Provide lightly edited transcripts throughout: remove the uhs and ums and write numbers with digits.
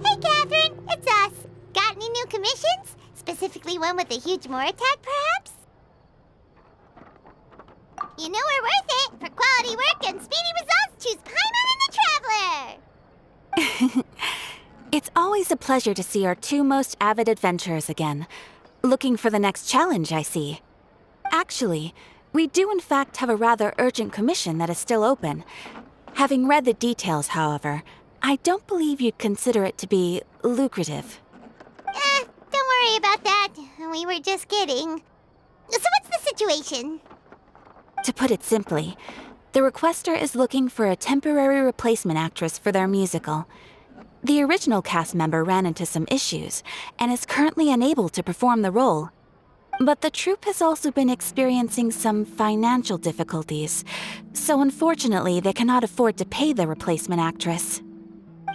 Hey, Catherine, it's us. Got any new commissions? Specifically one with a huge more attack, perhaps? You know we're worth it. For quality work and speedy results, choose Paimon and the Traveler. It's always a pleasure to see our two most avid adventurers again. Looking for the next challenge, I see. Actually, we do in fact have a rather urgent commission that is still open. Having read the details, however, I don't believe you'd consider it to be lucrative. Don't worry about that. We were just kidding. So what's the situation? To put it simply, the requester is looking for a temporary replacement actress for their musical. The original cast member ran into some issues and is currently unable to perform the role. But the troupe has also been experiencing some financial difficulties, so unfortunately they cannot afford to pay the replacement actress.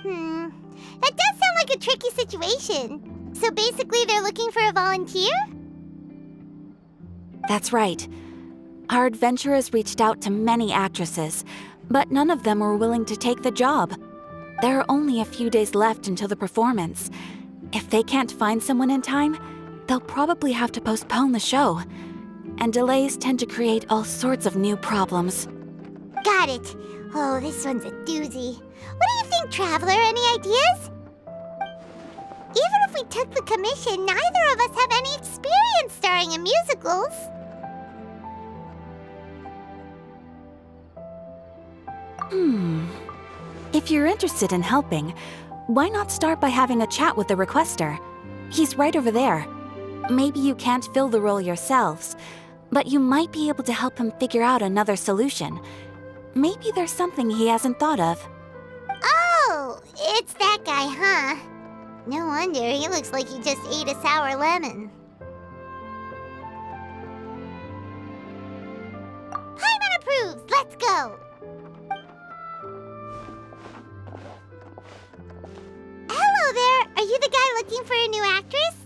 That does sound like a tricky situation. So basically they're looking for a volunteer? That's right. Our adventurers reached out to many actresses, but none of them were willing to take the job. There are only a few days left until the performance. If they can't find someone in time, they'll probably have to postpone the show. And delays tend to create all sorts of new problems. Got it. Oh, this one's a doozy. What do you think, Traveler? Any ideas? Even if we took the commission, neither of us have any experience starring in musicals. If you're interested in helping, why not start by having a chat with the requester? He's right over there. Maybe you can't fill the role yourselves, but you might be able to help him figure out another solution. Maybe there's something he hasn't thought of. Oh, it's that guy, huh? No wonder, he looks like he just ate a sour lemon. Paimon approves! Let's go! Hello there! Are you the guy looking for a new actress?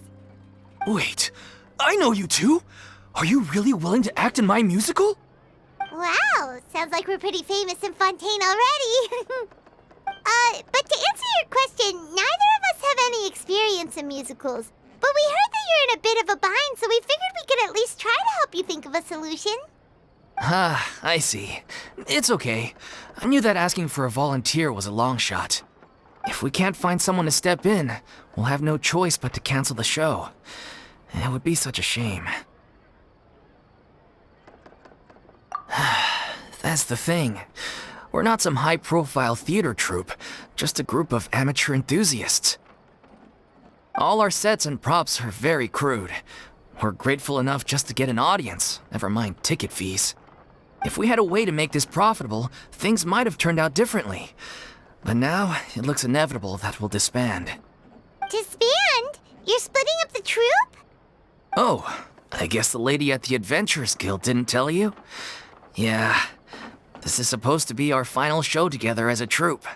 Wait, I know you two! Are you really willing to act in my musical? Wow, sounds like we're pretty famous in Fontaine already. But to answer your question, neither of us have any experience in musicals. But we heard that you're in a bit of a bind, so we figured we could at least try to help you think of a solution. Ah, I see. It's okay. I knew that asking for a volunteer was a long shot. If we can't find someone to step in, we'll have no choice but to cancel the show. It would be such a shame. That's the thing. We're not some high-profile theater troupe, just a group of amateur enthusiasts. All our sets and props are very crude. We're grateful enough just to get an audience, never mind ticket fees. If we had a way to make this profitable, things might have turned out differently. But now, it looks inevitable that we'll disband. Disband? You're splitting up the troupe? Oh, I guess the lady at the Adventurers Guild didn't tell you? Yeah, this is supposed to be our final show together as a troupe.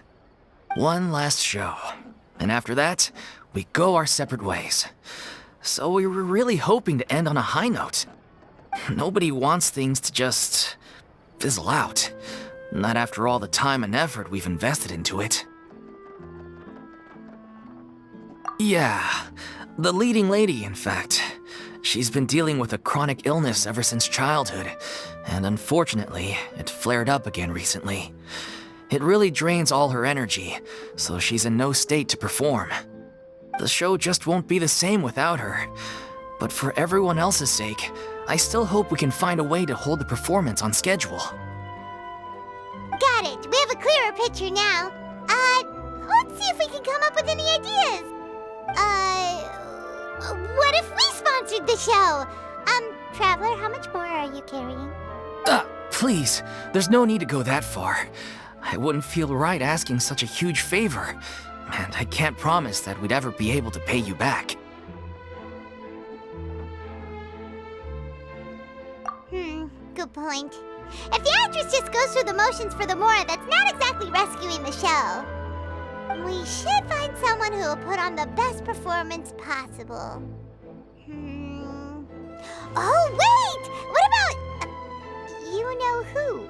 One last show. And after that, we go our separate ways. So we were really hoping to end on a high note. Nobody wants things to just fizzle out. Not after all the time and effort we've invested into it. Yeah, the leading lady, in fact. She's been dealing with a chronic illness ever since childhood, and unfortunately, it flared up again recently. It really drains all her energy, so she's in no state to perform. The show just won't be the same without her. But for everyone else's sake, I still hope we can find a way to hold the performance on schedule. Got it. We have a clearer picture now. Let's see if we can come up with any ideas. What if we sponsored the show? Traveler, how much more are you carrying? Please, there's no need to go that far. I wouldn't feel right asking such a huge favor, and I can't promise that we'd ever be able to pay you back. Good point. If the actress just goes through the motions for the more, that's not exactly rescuing the show. We should find someone who will put on the best performance possible. Oh, wait! What about... you know who?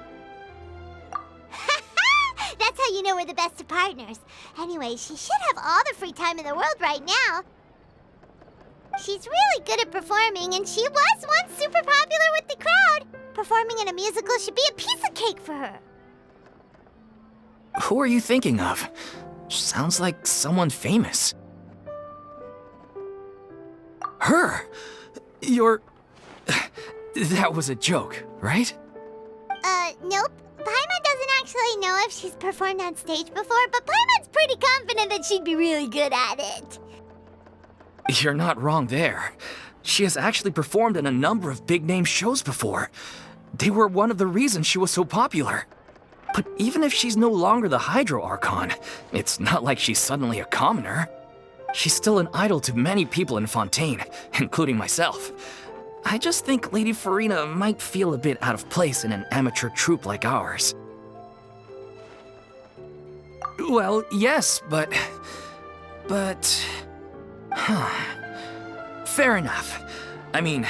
That's That's how you know we're the best of partners. Anyway, she should have all the free time in the world right now. She's really good at performing, and she was once super popular with the crowd. Performing in a musical should be a piece of cake for her. Who are you thinking of? Sounds like someone famous. Her? You're... That was a joke, right? Nope. Paimon doesn't actually know if she's performed on stage before, but Paimon's pretty confident that she'd be really good at it. You're not wrong there. She has actually performed in a number of big-name shows before. They were one of the reasons she was so popular. But even if she's no longer the Hydro Archon, it's not like she's suddenly a commoner. She's still an idol to many people in Fontaine, including myself. I just think Lady Furina might feel a bit out of place in an amateur troupe like ours. Well, yes, but... Fair enough. I mean,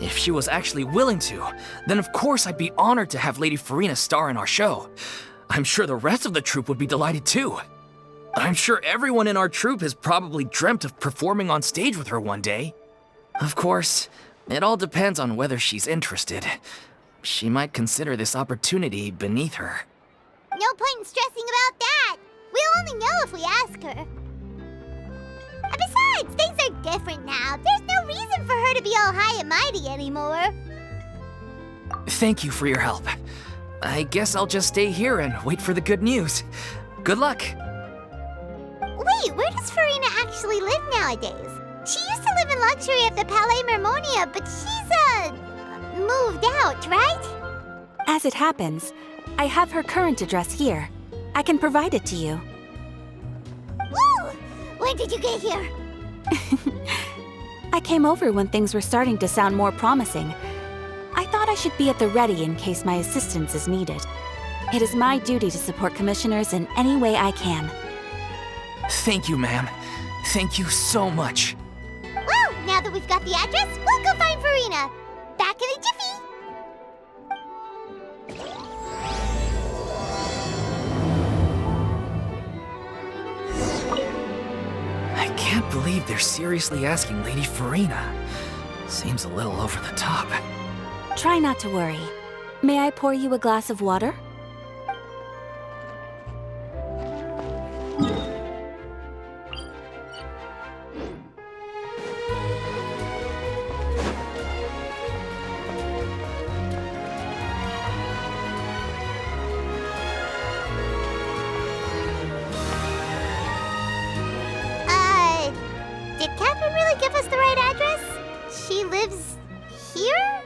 if she was actually willing to, then of course I'd be honored to have Lady Furina star in our show. I'm sure the rest of the troupe would be delighted too. I'm sure everyone in our troupe has probably dreamt of performing on stage with her one day. Of course, it all depends on whether she's interested. She might consider this opportunity beneath her. No point in stressing about that. We'll only know if we ask her. And besides, things are different now. There's no reason for her to be all high and mighty anymore. Thank you for your help. I guess I'll just stay here and wait for the good news. Good luck. Wait, where does Furina actually live nowadays? She used to live in luxury at the Palais Mermonia, but she's, moved out, right? As it happens, I have her current address here. I can provide it to you. Woo! When did you get here? I came over when things were starting to sound more promising. I thought I should be at the ready in case my assistance is needed. It is my duty to support commissioners in any way I can. Thank you, ma'am. Thank you so much. Well, now that we've got the address, we'll go find Furina. Back in a jiffy. I can't believe they're seriously asking Lady Furina. Seems a little over the top. Try not to worry. May I pour you a glass of water? Did Catherine really give us the right address? She lives here?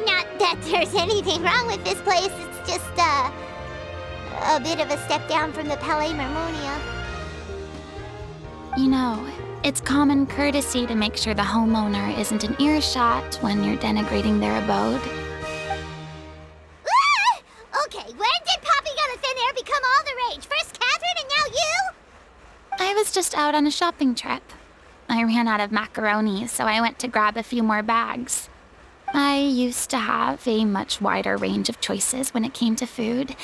Not that there's anything wrong with this place, it's just, a bit of a step down from the Palais Mermonia. You know, it's common courtesy to make sure the homeowner isn't in earshot when you're denigrating their abode. Ah! Okay, when did popping out of thin air become all the rage? First Catherine and now you? I was just out on a shopping trip. I ran out of macaroni, so I went to grab a few more bags. I used to have a much wider range of choices when it came to food,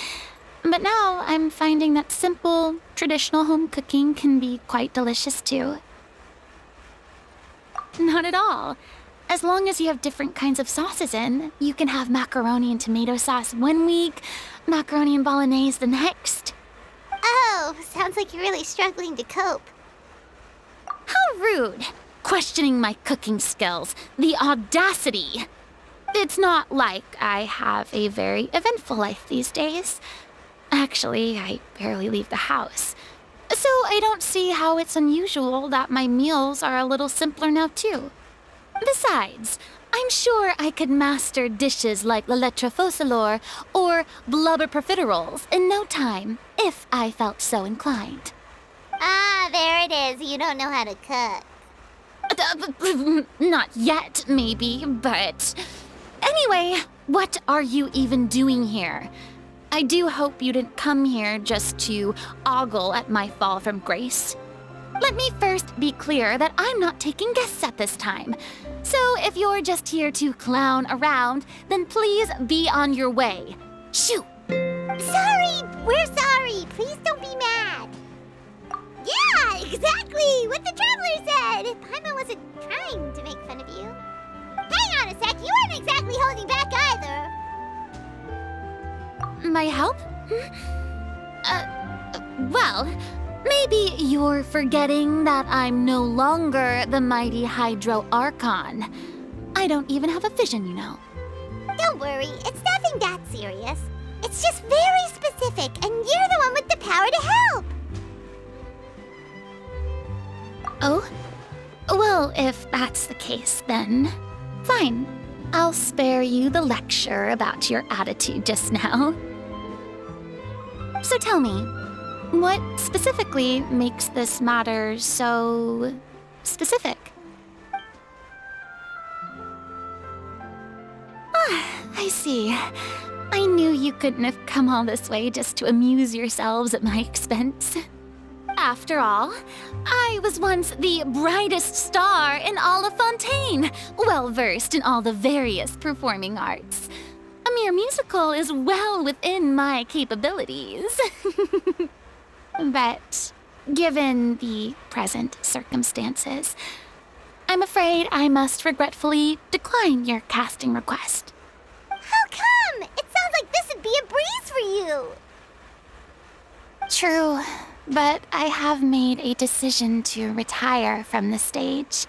but now I'm finding that simple, traditional home cooking can be quite delicious too. Not at all. As long as you have different kinds of sauces in, you can have macaroni and tomato sauce one week, macaroni and bolognese the next. Oh, sounds like you're really struggling to cope. How rude! Questioning my cooking skills. The audacity! It's not like I have a very eventful life these days. Actually, I barely leave the house. So I don't see how it's unusual that my meals are a little simpler now too. Besides, I'm sure I could master dishes like la lettre faucilor or blubber profiteroles in no time, if I felt so inclined. Ah, there it is. You don't know how to cook. Not yet, maybe, but... Anyway, what are you even doing here? I do hope you didn't come here just to ogle at my fall from grace. Let me first be clear that I'm not taking guests at this time. So if you're just here to clown around, then please be on your way. Shoo! Sorry! We're sorry! Please don't be mad! Yeah, exactly! What the traveler said! Paimon wasn't trying to make fun of you. Hang on a sec, you weren't exactly holding back either. My help? Well, maybe you're forgetting that I'm no longer the mighty Hydro Archon. I don't even have a vision, you know. Don't worry, it's nothing that serious. It's just very specific, and you're the one with the power to help! Oh? Well, if that's the case, then fine. I'll spare you the lecture about your attitude just now. So tell me, what specifically makes this matter so specific? I see. I knew you couldn't have come all this way just to amuse yourselves at my expense. After all, I was once the brightest star in all of Fontaine, well-versed in all the various performing arts. A mere musical is well within my capabilities. But given the present circumstances, I'm afraid I must regretfully decline your casting request. How come? It sounds like this would be a breeze for you. True, but I have made a decision to retire from the stage.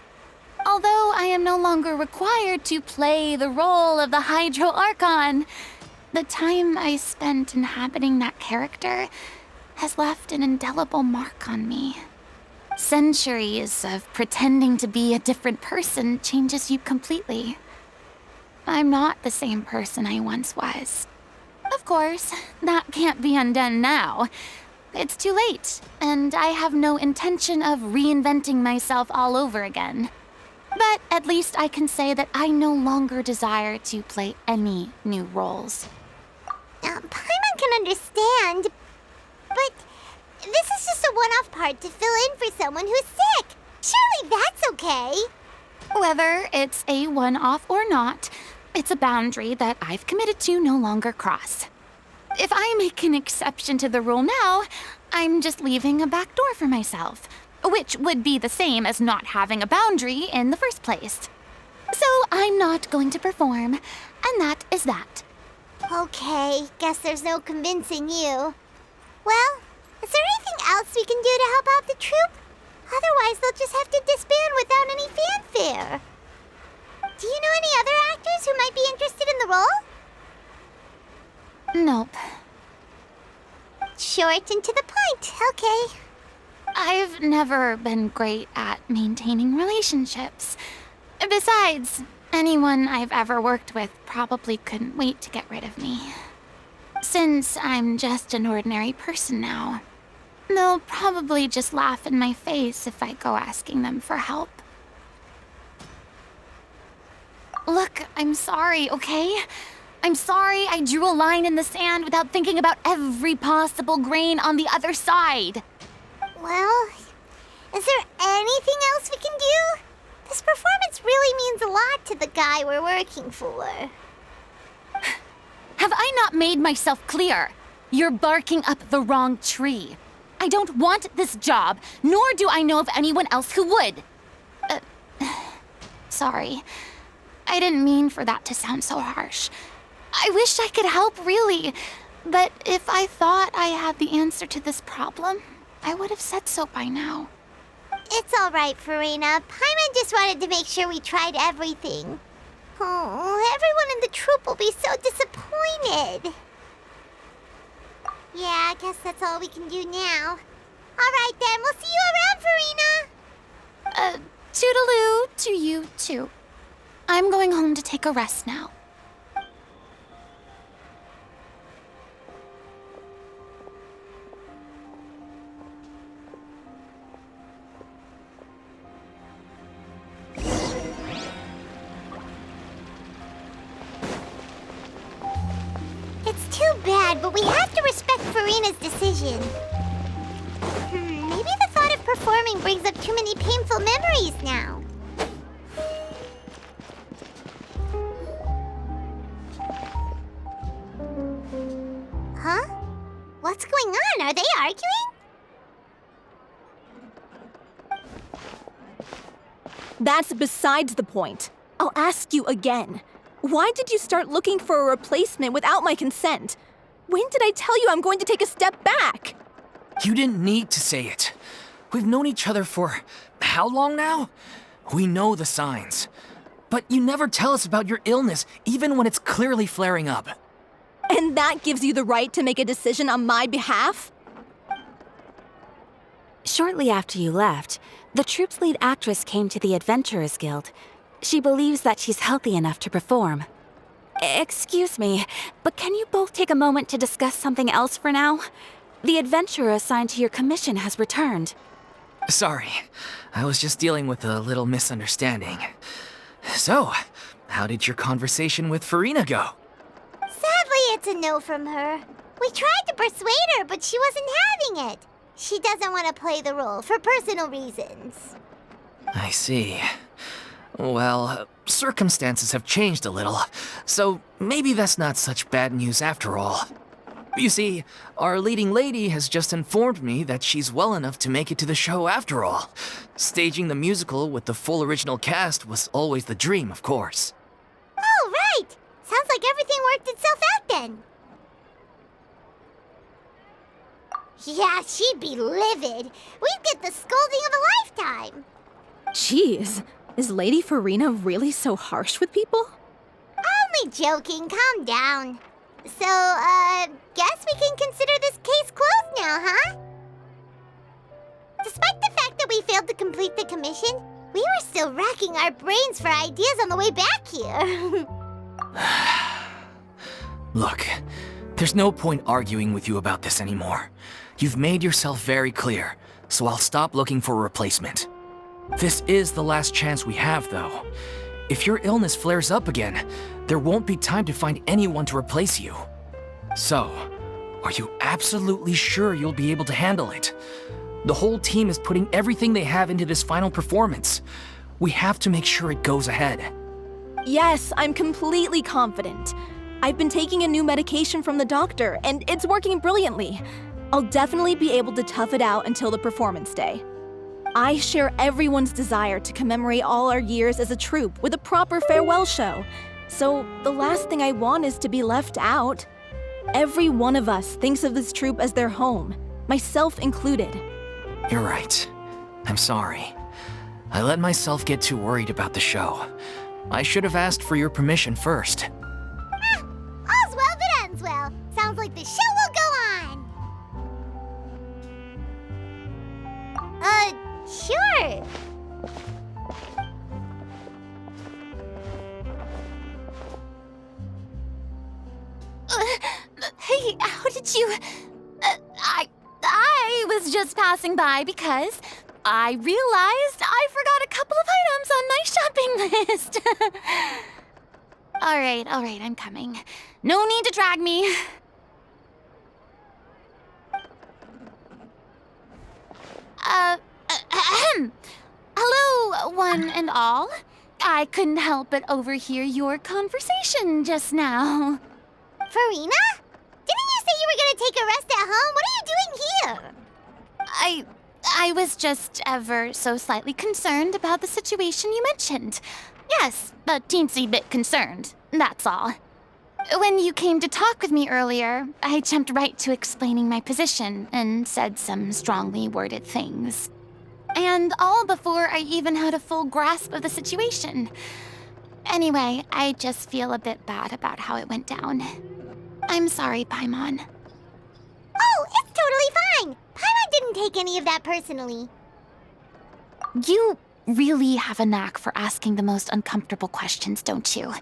Although I am no longer required to play the role of the Hydro Archon, the time I spent inhabiting that character has left an indelible mark on me. Centuries of pretending to be a different person changes you completely. I'm not the same person I once was. Of course, that can't be undone now. It's too late, and I have no intention of reinventing myself all over again. But at least I can say that I no longer desire to play any new roles. Paimon can understand, but this is just a one-off part to fill in for someone who's sick. Surely that's okay. Whether it's a one-off or not, it's a boundary that I've committed to no longer cross. If I make an exception to the rule now, I'm just leaving a back door for myself, which would be the same as not having a boundary in the first place. So I'm not going to perform, and that is that. Okay, guess there's no convincing you. Well, is there anything else we can do to help out the troupe? Otherwise, they'll just have to disband without any fanfare. Do you know any other actors who might be interested in the role? Nope. Short and to the point, okay. I've never been great at maintaining relationships. Besides, anyone I've ever worked with probably couldn't wait to get rid of me. Since I'm just an ordinary person now, they'll probably just laugh in my face if I go asking them for help. Look, I'm sorry, okay? I'm sorry I drew a line in the sand without thinking about every possible grain on the other side. Well, is there anything else we can do? This performance really means a lot to the guy we're working for. Have I not made myself clear? You're barking up the wrong tree. I don't want this job, nor do I know of anyone else who would. Sorry. I didn't mean for that to sound so harsh. I wish I could help, really. But if I thought I had the answer to this problem, I would have said so by now. It's all right, Furina. Paimon just wanted to make sure we tried everything. Oh, everyone in the troupe will be so disappointed. Yeah, I guess that's all we can do now. All right, then. We'll see you around, Furina. Toodaloo to you, too. I'm going home to take a rest now. It's too bad, but we have to respect Furina's decision. Maybe the thought of performing brings up too many painful memories now. Huh? What's going on? Are they arguing? That's besides the point. I'll ask you again. Why did you start looking for a replacement without my consent? When did I tell you I'm going to take a step back? You didn't need to say it. We've known each other for how long now? We know the signs. But you never tell us about your illness, even when it's clearly flaring up. And that gives you the right to make a decision on my behalf? Shortly after you left, the troupe's lead actress came to the Adventurers Guild. She believes that she's healthy enough to perform. Excuse me, but can you both take a moment to discuss something else for now? The adventurer assigned to your commission has returned. Sorry, I was just dealing with a little misunderstanding. So, how did your conversation with Furina go? Sadly, it's a no from her. We tried to persuade her, but she wasn't having it. She doesn't want to play the role for personal reasons. I see. Well, circumstances have changed a little, so maybe that's not such bad news after all. You see, our leading lady has just informed me that she's well enough to make it to the show after all. Staging the musical with the full original cast was always the dream, of course. Oh, right! Sounds like everything worked itself out then. Yeah, she'd be livid. We'd get the scolding of a lifetime. Jeez, is Lady Furina really so harsh with people? Only joking, calm down. So, guess we can consider this case closed now, huh? Despite the fact that we failed to complete the commission, we were still racking our brains for ideas on the way back here. Look, there's no point arguing with you about this anymore. You've made yourself very clear, so I'll stop looking for a replacement. This is the last chance we have, though. If your illness flares up again, there won't be time to find anyone to replace you. So, are you absolutely sure you'll be able to handle it? The whole team is putting everything they have into this final performance. We have to make sure it goes ahead. Yes, I'm completely confident. I've been taking a new medication from the doctor, and it's working brilliantly. I'll definitely be able to tough it out until the performance day. I share everyone's desire to commemorate all our years as a troupe with a proper farewell show. So the last thing I want is to be left out. Every one of us thinks of this troupe as their home, myself included. You're right. I'm sorry. I let myself get too worried about the show. I should have asked for your permission first. All's well that ends well. Sounds like the show will go on. Sure. Hey, how did you... I was just passing by because I realized I forgot a couple of items on my shopping list. All right, I'm coming. No need to drag me. Hello, one and all. I couldn't help but overhear your conversation just now. Furina? Didn't you say you were gonna take a rest at home? What are you doing here? I was just ever so slightly concerned about the situation you mentioned. Yes, a teensy bit concerned, that's all. When you came to talk with me earlier, I jumped right to explaining my position and said some strongly worded things. And all before I even had a full grasp of the situation. Anyway, I just feel a bit bad about how it went down. I'm sorry, Paimon. Oh, it's totally fine. Paimon didn't take any of that personally. You really have a knack for asking the most uncomfortable questions, don't you?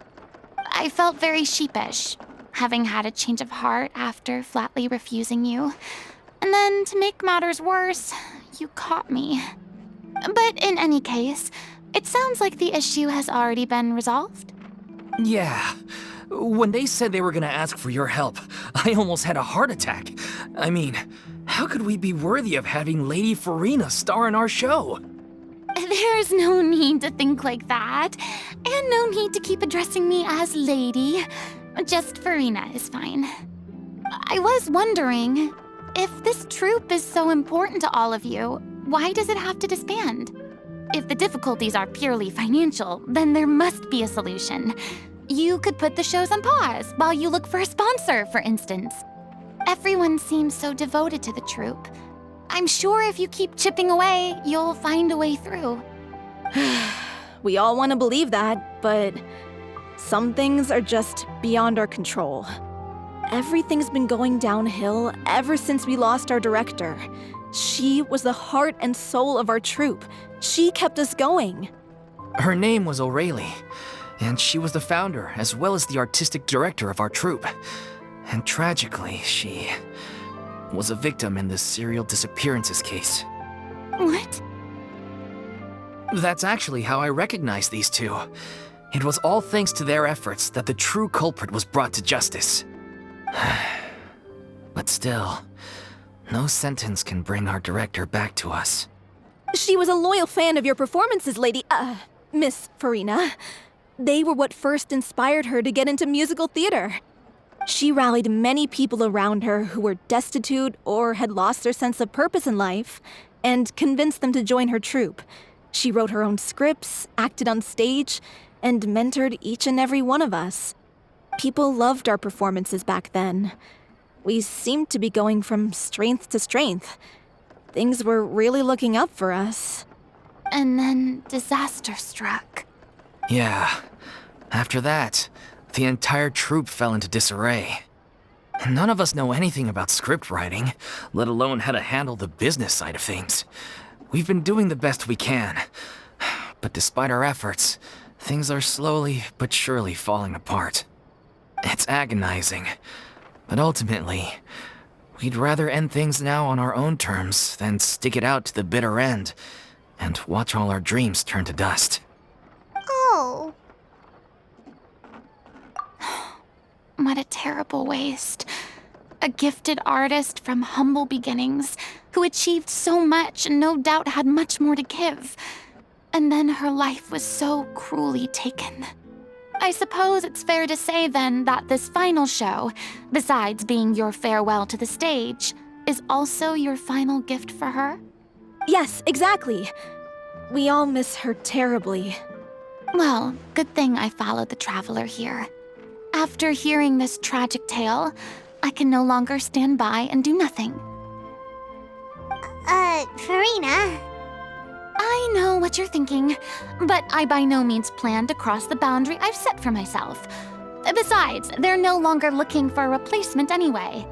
I felt very sheepish, having had a change of heart after flatly refusing you. And then, to make matters worse, you caught me. But in any case, it sounds like the issue has already been resolved. Yeah. When they said they were gonna ask for your help, I almost had a heart attack. I mean, how could we be worthy of having Lady Furina star in our show? There's no need to think like that, and no need to keep addressing me as Lady. Just Furina is fine. I was wondering, If this troupe is so important to all of you, why does it have to disband? If the difficulties are purely financial, then there must be a solution. You could put the shows on pause while you look for a sponsor, for instance. Everyone seems so devoted to the troupe. I'm sure if you keep chipping away, you'll find a way through. We all want to believe that, but some things are just beyond our control. Everything's been going downhill ever since we lost our director. She was the heart and soul of our troupe. She kept us going. Her name was O'Reilly, and she was the founder as well as the artistic director of our troupe. And tragically, she was a victim in the serial disappearances case. What? That's actually how I recognized these two. It was all thanks to their efforts that the true culprit was brought to justice. But still, no sentence can bring our director back to us. She was a loyal fan of your performances, Miss Furina. They were what first inspired her to get into musical theater. She rallied many people around her who were destitute or had lost their sense of purpose in life, and convinced them to join her troupe. She wrote her own scripts, acted on stage, and mentored each and every one of us. People loved our performances back then. We seemed to be going from strength to strength. Things were really looking up for us. And then disaster struck. Yeah. After that, the entire troupe fell into disarray. None of us know anything about script writing, let alone how to handle the business side of things. We've been doing the best we can. But despite our efforts, things are slowly but surely falling apart. It's agonizing. But ultimately, we'd rather end things now on our own terms than stick it out to the bitter end and watch all our dreams turn to dust. Oh. What a terrible waste. A gifted artist from humble beginnings who achieved so much and no doubt had much more to give. And then her life was so cruelly taken. I suppose it's fair to say then that this final show, besides being your farewell to the stage, is also your final gift for her? Yes, exactly. We all miss her terribly. Well, good thing I followed the traveler here. After hearing this tragic tale, I can no longer stand by and do nothing. Furina. I know what you're thinking, but I by no means plan to cross the boundary I've set for myself. Besides, they're no longer looking for a replacement anyway.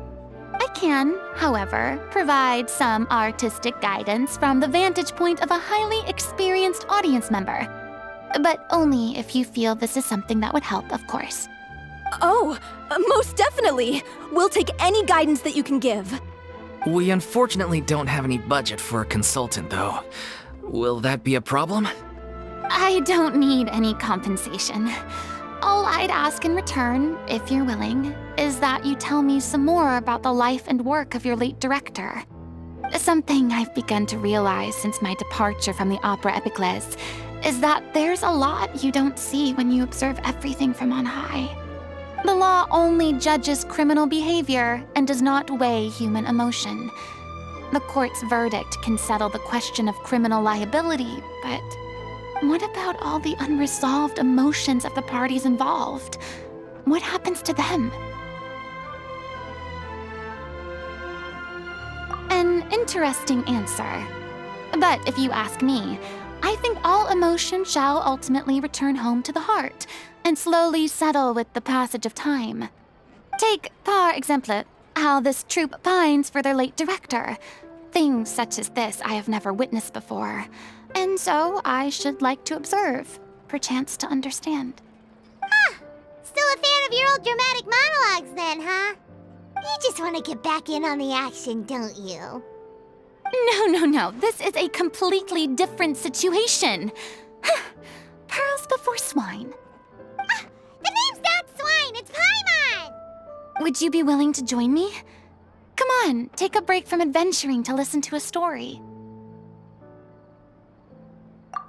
I can, however, provide some artistic guidance from the vantage point of a highly experienced audience member. But only if you feel this is something that would help, of course. Oh, most definitely. We'll take any guidance that you can give. We unfortunately don't have any budget for a consultant, though. Will that be a problem? I don't need any compensation. All I'd ask in return, if you're willing, is that you tell me some more about the life and work of your late director. Something I've begun to realize since my departure from the Opera Epiclese is that there's a lot you don't see when you observe everything from on high. The law only judges criminal behavior and does not weigh human emotion. The court's verdict can settle the question of criminal liability, but what about all the unresolved emotions of the parties involved? What happens to them? An interesting answer. But if you ask me, I think all emotion shall ultimately return home to the heart and slowly settle with the passage of time. Take, par exemple, how this troupe pines for their late director. Things such as this I have never witnessed before, and so I should like to observe, perchance to understand. Still a fan of your old dramatic monologues then, huh? You just want to get back in on the action, don't you? No. This is a completely different situation. Pearls before swine. The name's not Swine, it's Paimon! Would you be willing to join me? Come on, take a break from adventuring to listen to a story.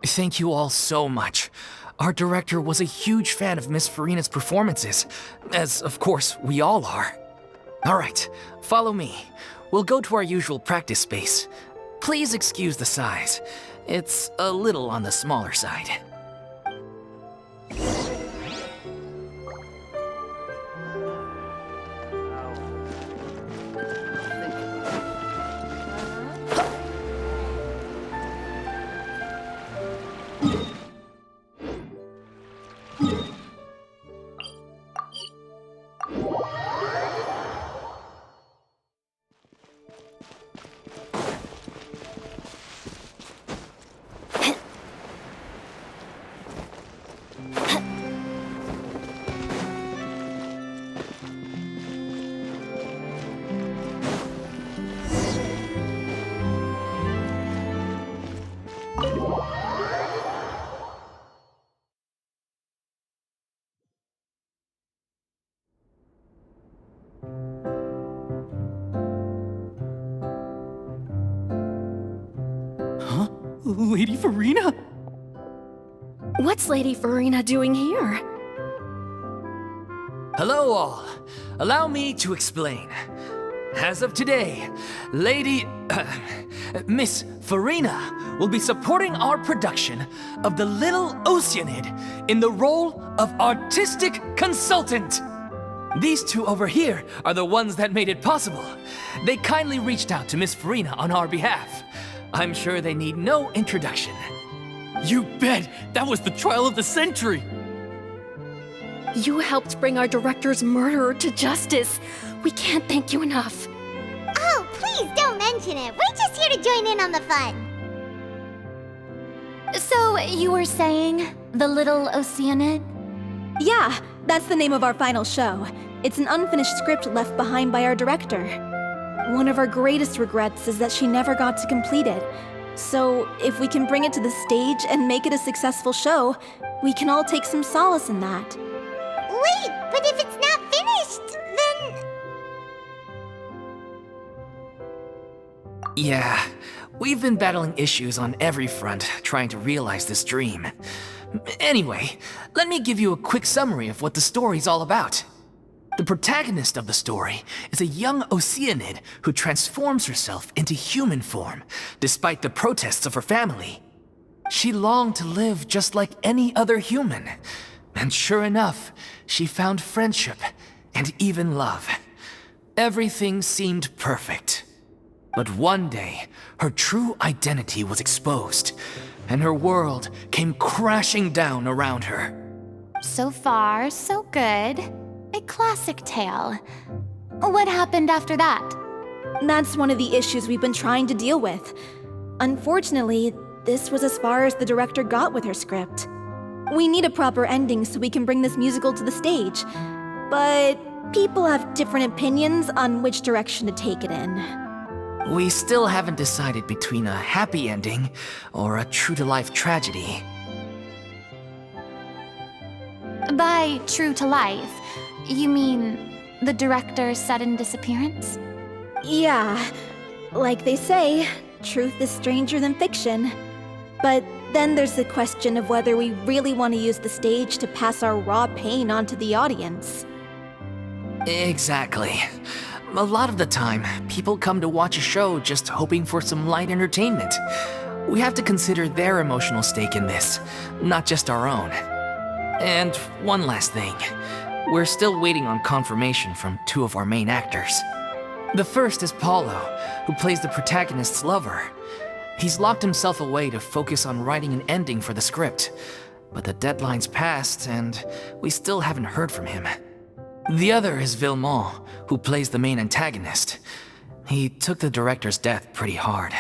Thank you all so much. Our director was a huge fan of Miss Furina's performances, as of course we all are. All right, follow me. we'll go to our usual practice space. Please excuse the size. It's a little on the smaller side. Lady Furina? What's Lady Furina doing here? Hello all. Allow me to explain. As of today, Miss Furina will be supporting our production of the Little Oceanid in the role of artistic consultant. These two over here are the ones that made it possible. They kindly reached out to Miss Furina on our behalf. I'm sure they need no introduction. You bet! That was the trial of the century! You helped bring our director's murderer to justice. We can't thank you enough. Oh, please don't mention it. We're just here to join in on the fun. So, you were saying the Little Oceanid? Yeah, that's the name of our final show. It's an unfinished script left behind by our director. One of our greatest regrets is that she never got to complete it. So, if we can bring it to the stage and make it a successful show, we can all take some solace in that. Wait, but if it's not finished, then... Yeah, we've been battling issues on every front trying to realize this dream. Anyway, let me give you a quick summary of what the story's all about. The protagonist of the story is a young Oceanid who transforms herself into human form, despite the protests of her family. She longed to live just like any other human, and sure enough, she found friendship and even love. Everything seemed perfect. But one day, her true identity was exposed, and her world came crashing down around her. So far, so good. A classic tale. What happened after that? That's one of the issues we've been trying to deal with. Unfortunately, this was as far as the director got with her script. We need a proper ending so we can bring this musical to the stage. But people have different opinions on which direction to take it in. We still haven't decided between a happy ending or a true-to-life tragedy. By true to life, you mean the director's sudden disappearance? Yeah, like they say, truth is stranger than fiction. But then there's the question of whether we really want to use the stage to pass our raw pain onto the audience. Exactly. A lot of the time, people come to watch a show just hoping for some light entertainment. We have to consider their emotional stake in this, not just our own. And one last thing. We're still waiting on confirmation from two of our main actors. The first is Paulo, who plays the protagonist's lover. He's locked himself away to focus on writing an ending for the script, but the deadline's passed and we still haven't heard from him. The other is Villemont, who plays the main antagonist. He took the director's death pretty hard.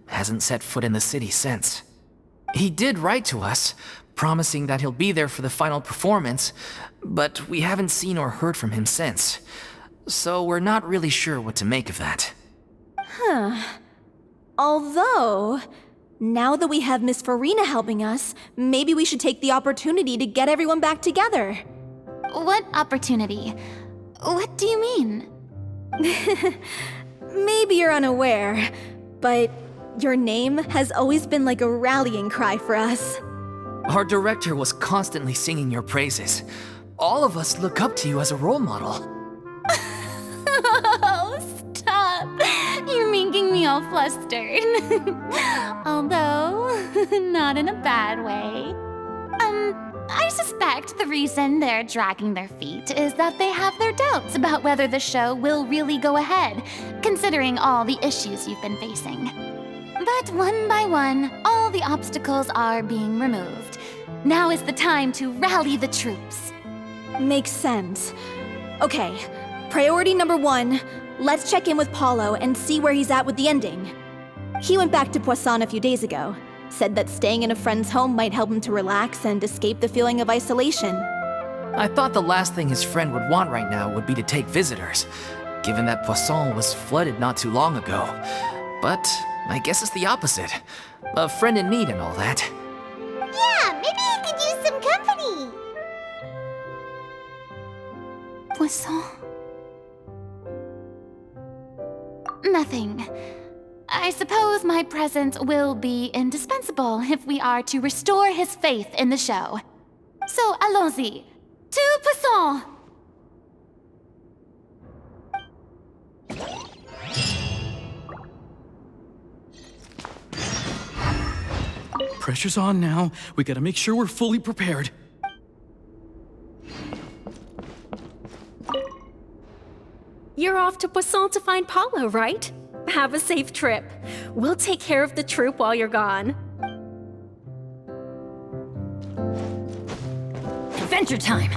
Hasn't set foot in the city since. He did write to us, promising that he'll be there for the final performance, but we haven't seen or heard from him since. So we're not really sure what to make of that. Although, now that we have Miss Furina helping us, maybe we should take the opportunity to get everyone back together. What opportunity? What do you mean? Maybe you're unaware, but your name has always been like a rallying cry for us. Our director was constantly singing your praises. All of us look up to you as a role model. Oh, stop. all flustered. Although, not in a bad way. I suspect the reason they're dragging their feet is that they have their doubts about whether the show will really go ahead, considering all the issues you've been facing. But one by one, all the obstacles are being removed. Now is the time to rally the troops. Makes sense. Okay, priority number 1, let's check in with Paulo and see where he's at with the ending. He went back to Poisson a few days ago, said that staying in a friend's home might help him to relax and escape the feeling of isolation. I thought the last thing his friend would want right now would be to take visitors, given that Poisson was flooded not too long ago. But I guess it's the opposite. A friend in need and all that. Yeah, maybe he could use some company. Poisson? Nothing. I suppose my presence will be indispensable if we are to restore his faith in the show. So allons-y. To Poisson! Pressure's on now. We gotta make sure we're fully prepared. You're off to Poisson to find Paulo, right? Have a safe trip. We'll take care of the troop while you're gone. Adventure time!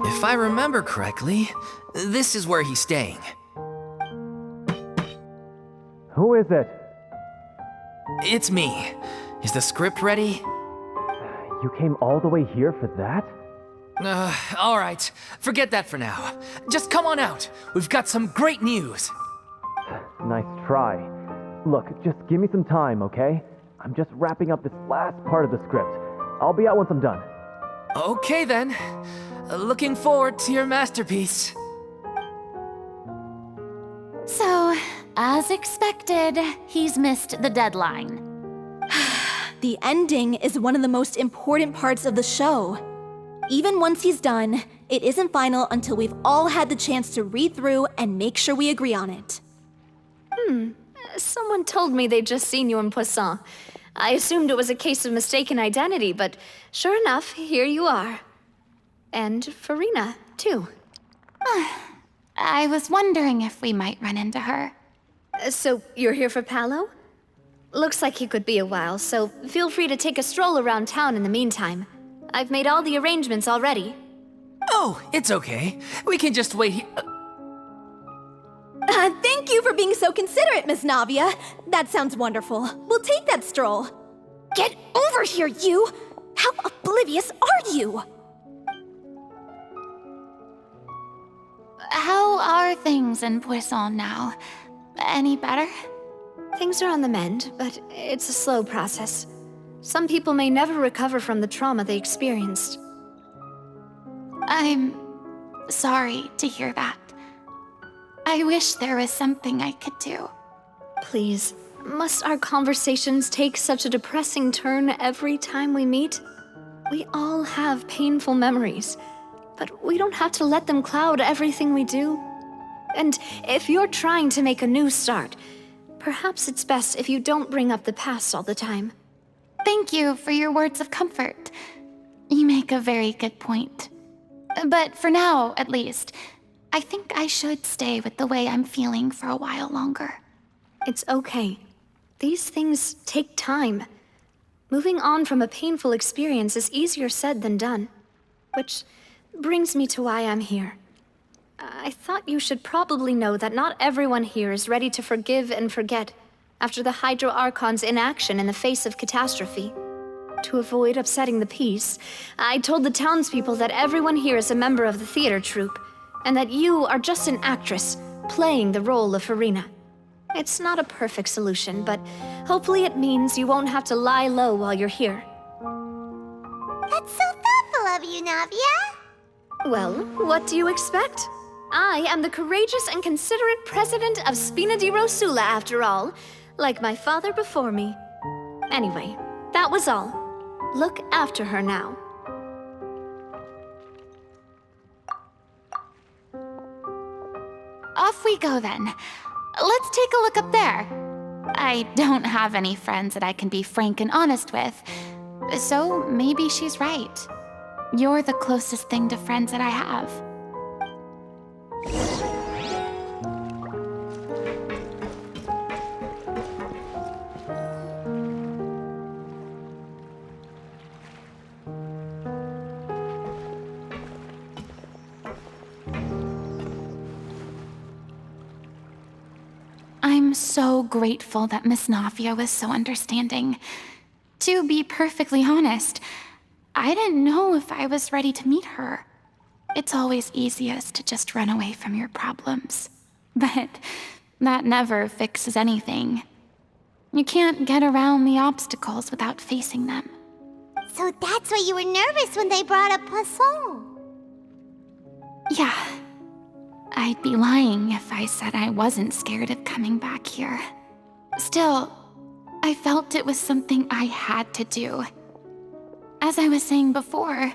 If I remember correctly, this is where he's staying. Who is it? It's me. Is the script ready? You came all the way here for that? All right. Forget that for now. Just come on out. We've got some great news. Nice try. Look, just give me some time, okay? I'm just wrapping up this last part of the script. I'll be out once I'm done. Okay then. Looking forward to your masterpiece. So, as expected, he's missed the deadline. The ending is one of the most important parts of the show. Even once he's done, it isn't final until we've all had the chance to read through and make sure we agree on it. Someone told me they'd just seen you in Poisson. I assumed it was a case of mistaken identity, but sure enough, here you are. And Furina, too. I was wondering if we might run into her. So, you're here for Paulo? Looks like he could be a while, so feel free to take a stroll around town in the meantime. I've made all the arrangements already. Oh, it's okay. We can just wait here. Thank you for being so considerate, Miss Navia. That sounds wonderful. We'll take that stroll. Get over here, you! How oblivious are you? How are things in Poisson now? Any better? Things are on the mend, but it's a slow process. Some people may never recover from the trauma they experienced. I'm sorry to hear that. I wish there was something I could do. Please, must our conversations take such a depressing turn every time we meet? We all have painful memories, but we don't have to let them cloud everything we do. And if you're trying to make a new start, perhaps it's best if you don't bring up the past all the time. Thank you for your words of comfort. You make a very good point. But for now, at least, I think I should stay with the way I'm feeling for a while longer. It's okay. These things take time. Moving on from a painful experience is easier said than done. Which brings me to why I'm here. I thought you should probably know that not everyone here is ready to forgive and forget after the Hydro Archon's inaction in the face of catastrophe. To avoid upsetting the peace, I told the townspeople that everyone here is a member of the theater troupe, and that you are just an actress playing the role of Furina. It's not a perfect solution, but hopefully it means you won't have to lie low while you're here. That's so thoughtful of you, Navia. Well, what do you expect? I am the courageous and considerate president of Spina di Rosula, after all, like my father before me. Anyway, that was all. Look after her now. Off we go then. Let's take a look up there. I don't have any friends that I can be frank and honest with, so maybe she's right. You're the closest thing to friends that I have. I'm so grateful that Miss Navia was so understanding. To be perfectly honest, I didn't know if I was ready to meet her. It's always easiest to just run away from your problems. But that never fixes anything. You can't get around the obstacles without facing them. So that's why you were nervous when they brought up Poisson. Yeah. I'd be lying if I said I wasn't scared of coming back here. Still, I felt it was something I had to do. As I was saying before,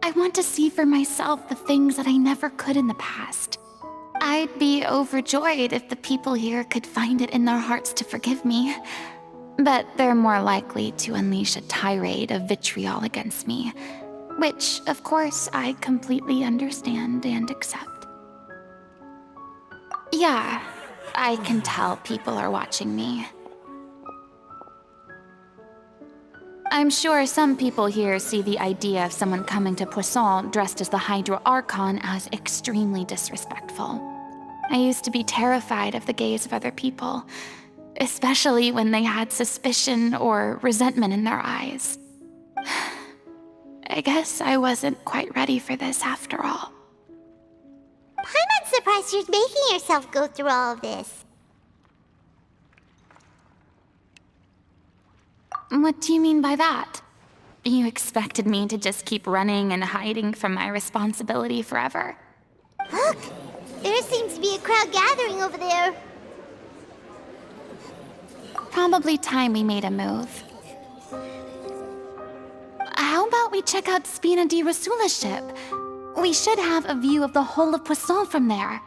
I want to see for myself the things that I never could in the past. I'd be overjoyed if the people here could find it in their hearts to forgive me. But they're more likely to unleash a tirade of vitriol against me, which, of course, I completely understand and accept. Yeah, I can tell people are watching me. I'm sure some people here see the idea of someone coming to Poisson dressed as the Hydro Archon as extremely disrespectful. I used to be terrified of the gaze of other people, especially when they had suspicion or resentment in their eyes. I guess I wasn't quite ready for this after all. I'm not surprised you're making yourself go through all of this. What do you mean by that? You expected me to just keep running and hiding from my responsibility forever? Look! There seems to be a crowd gathering over there. Probably time we made a move. How about we check out Spina di Rosula's ship? We should have a view of the whole of Poisson from there.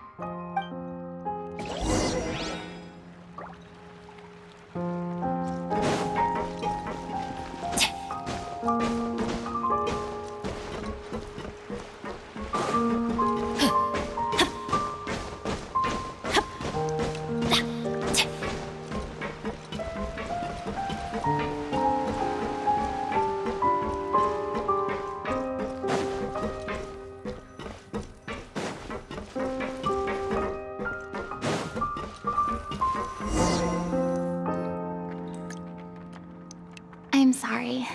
I'm sorry.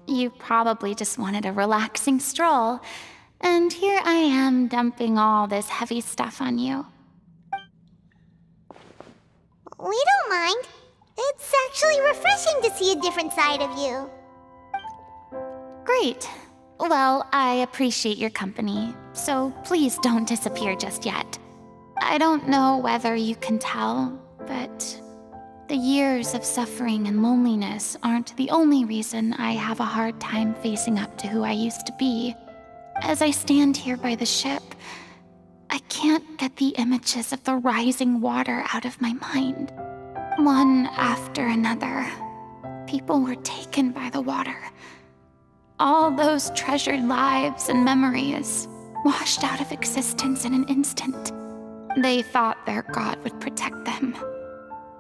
You probably just wanted a relaxing stroll, and here I am dumping all this heavy stuff on you. We don't mind. It's actually refreshing to see a different side of you. Great. Well, I appreciate your company, so please don't disappear just yet. I don't know whether you can tell, but the years of suffering and loneliness aren't the only reason I have a hard time facing up to who I used to be. As I stand here by the ship, I can't get the images of the rising water out of my mind. One after another, people were taken by the water. All those treasured lives and memories washed out of existence in an instant. They thought their god would protect them.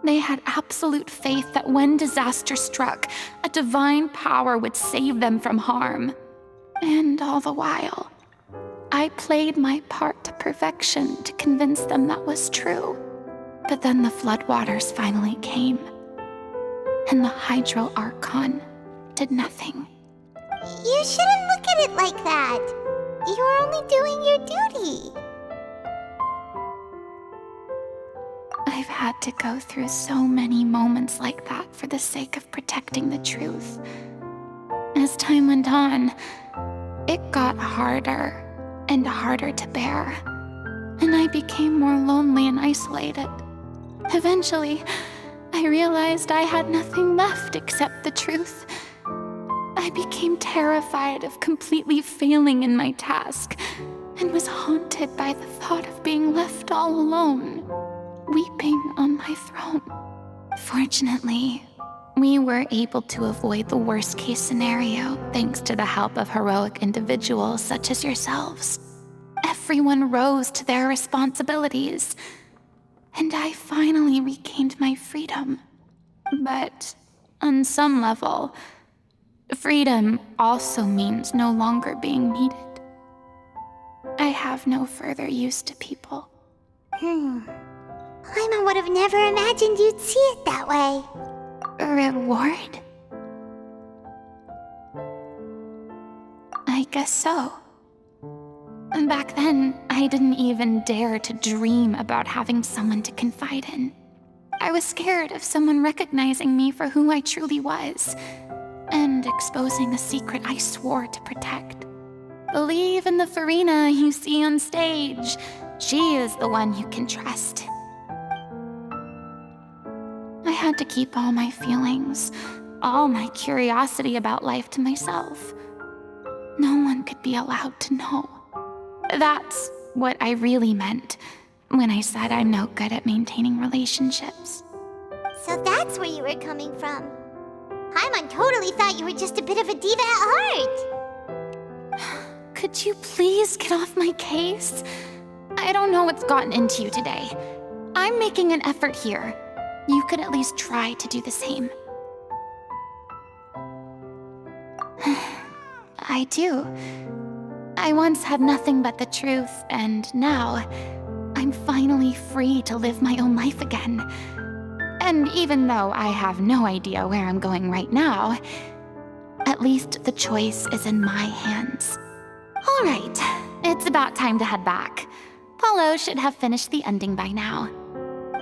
They had absolute faith that when disaster struck, a divine power would save them from harm. And all the while, I played my part to perfection to convince them that was true. But then the floodwaters finally came, and the Hydro Archon did nothing. You shouldn't look at it like that. You're only doing your duty. I've had to go through so many moments like that for the sake of protecting the truth. As time went on, it got harder and harder to bear, and I became more lonely and isolated. Eventually, I realized I had nothing left except the truth. I became terrified of completely failing in my task, and was haunted by the thought of being left all alone, weeping on my throne. Fortunately, we were able to avoid the worst-case scenario thanks to the help of heroic individuals such as yourselves. Everyone rose to their responsibilities, and I finally regained my freedom. But on some level, freedom also means no longer being needed. I have no further use to people. Paimon would have never imagined you'd see it that way. Reward? I guess so. Back then, I didn't even dare to dream about having someone to confide in. I was scared of someone recognizing me for who I truly was, and exposing a secret I swore to protect. Believe in the Furina you see on stage. She is the one you can trust. I had to keep all my feelings, all my curiosity about life to myself. No one could be allowed to know. That's what I really meant when I said I'm no good at maintaining relationships. So that's where you were coming from. Paimon totally thought you were just a bit of a diva at heart. Could you please get off my case? I don't know what's gotten into you today. I'm making an effort here. You could at least try to do the same. I do. I once had nothing but the truth, and now I'm finally free to live my own life again. And even though I have no idea where I'm going right now, at least the choice is in my hands. All right, it's about time to head back. Paulo should have finished the ending by now.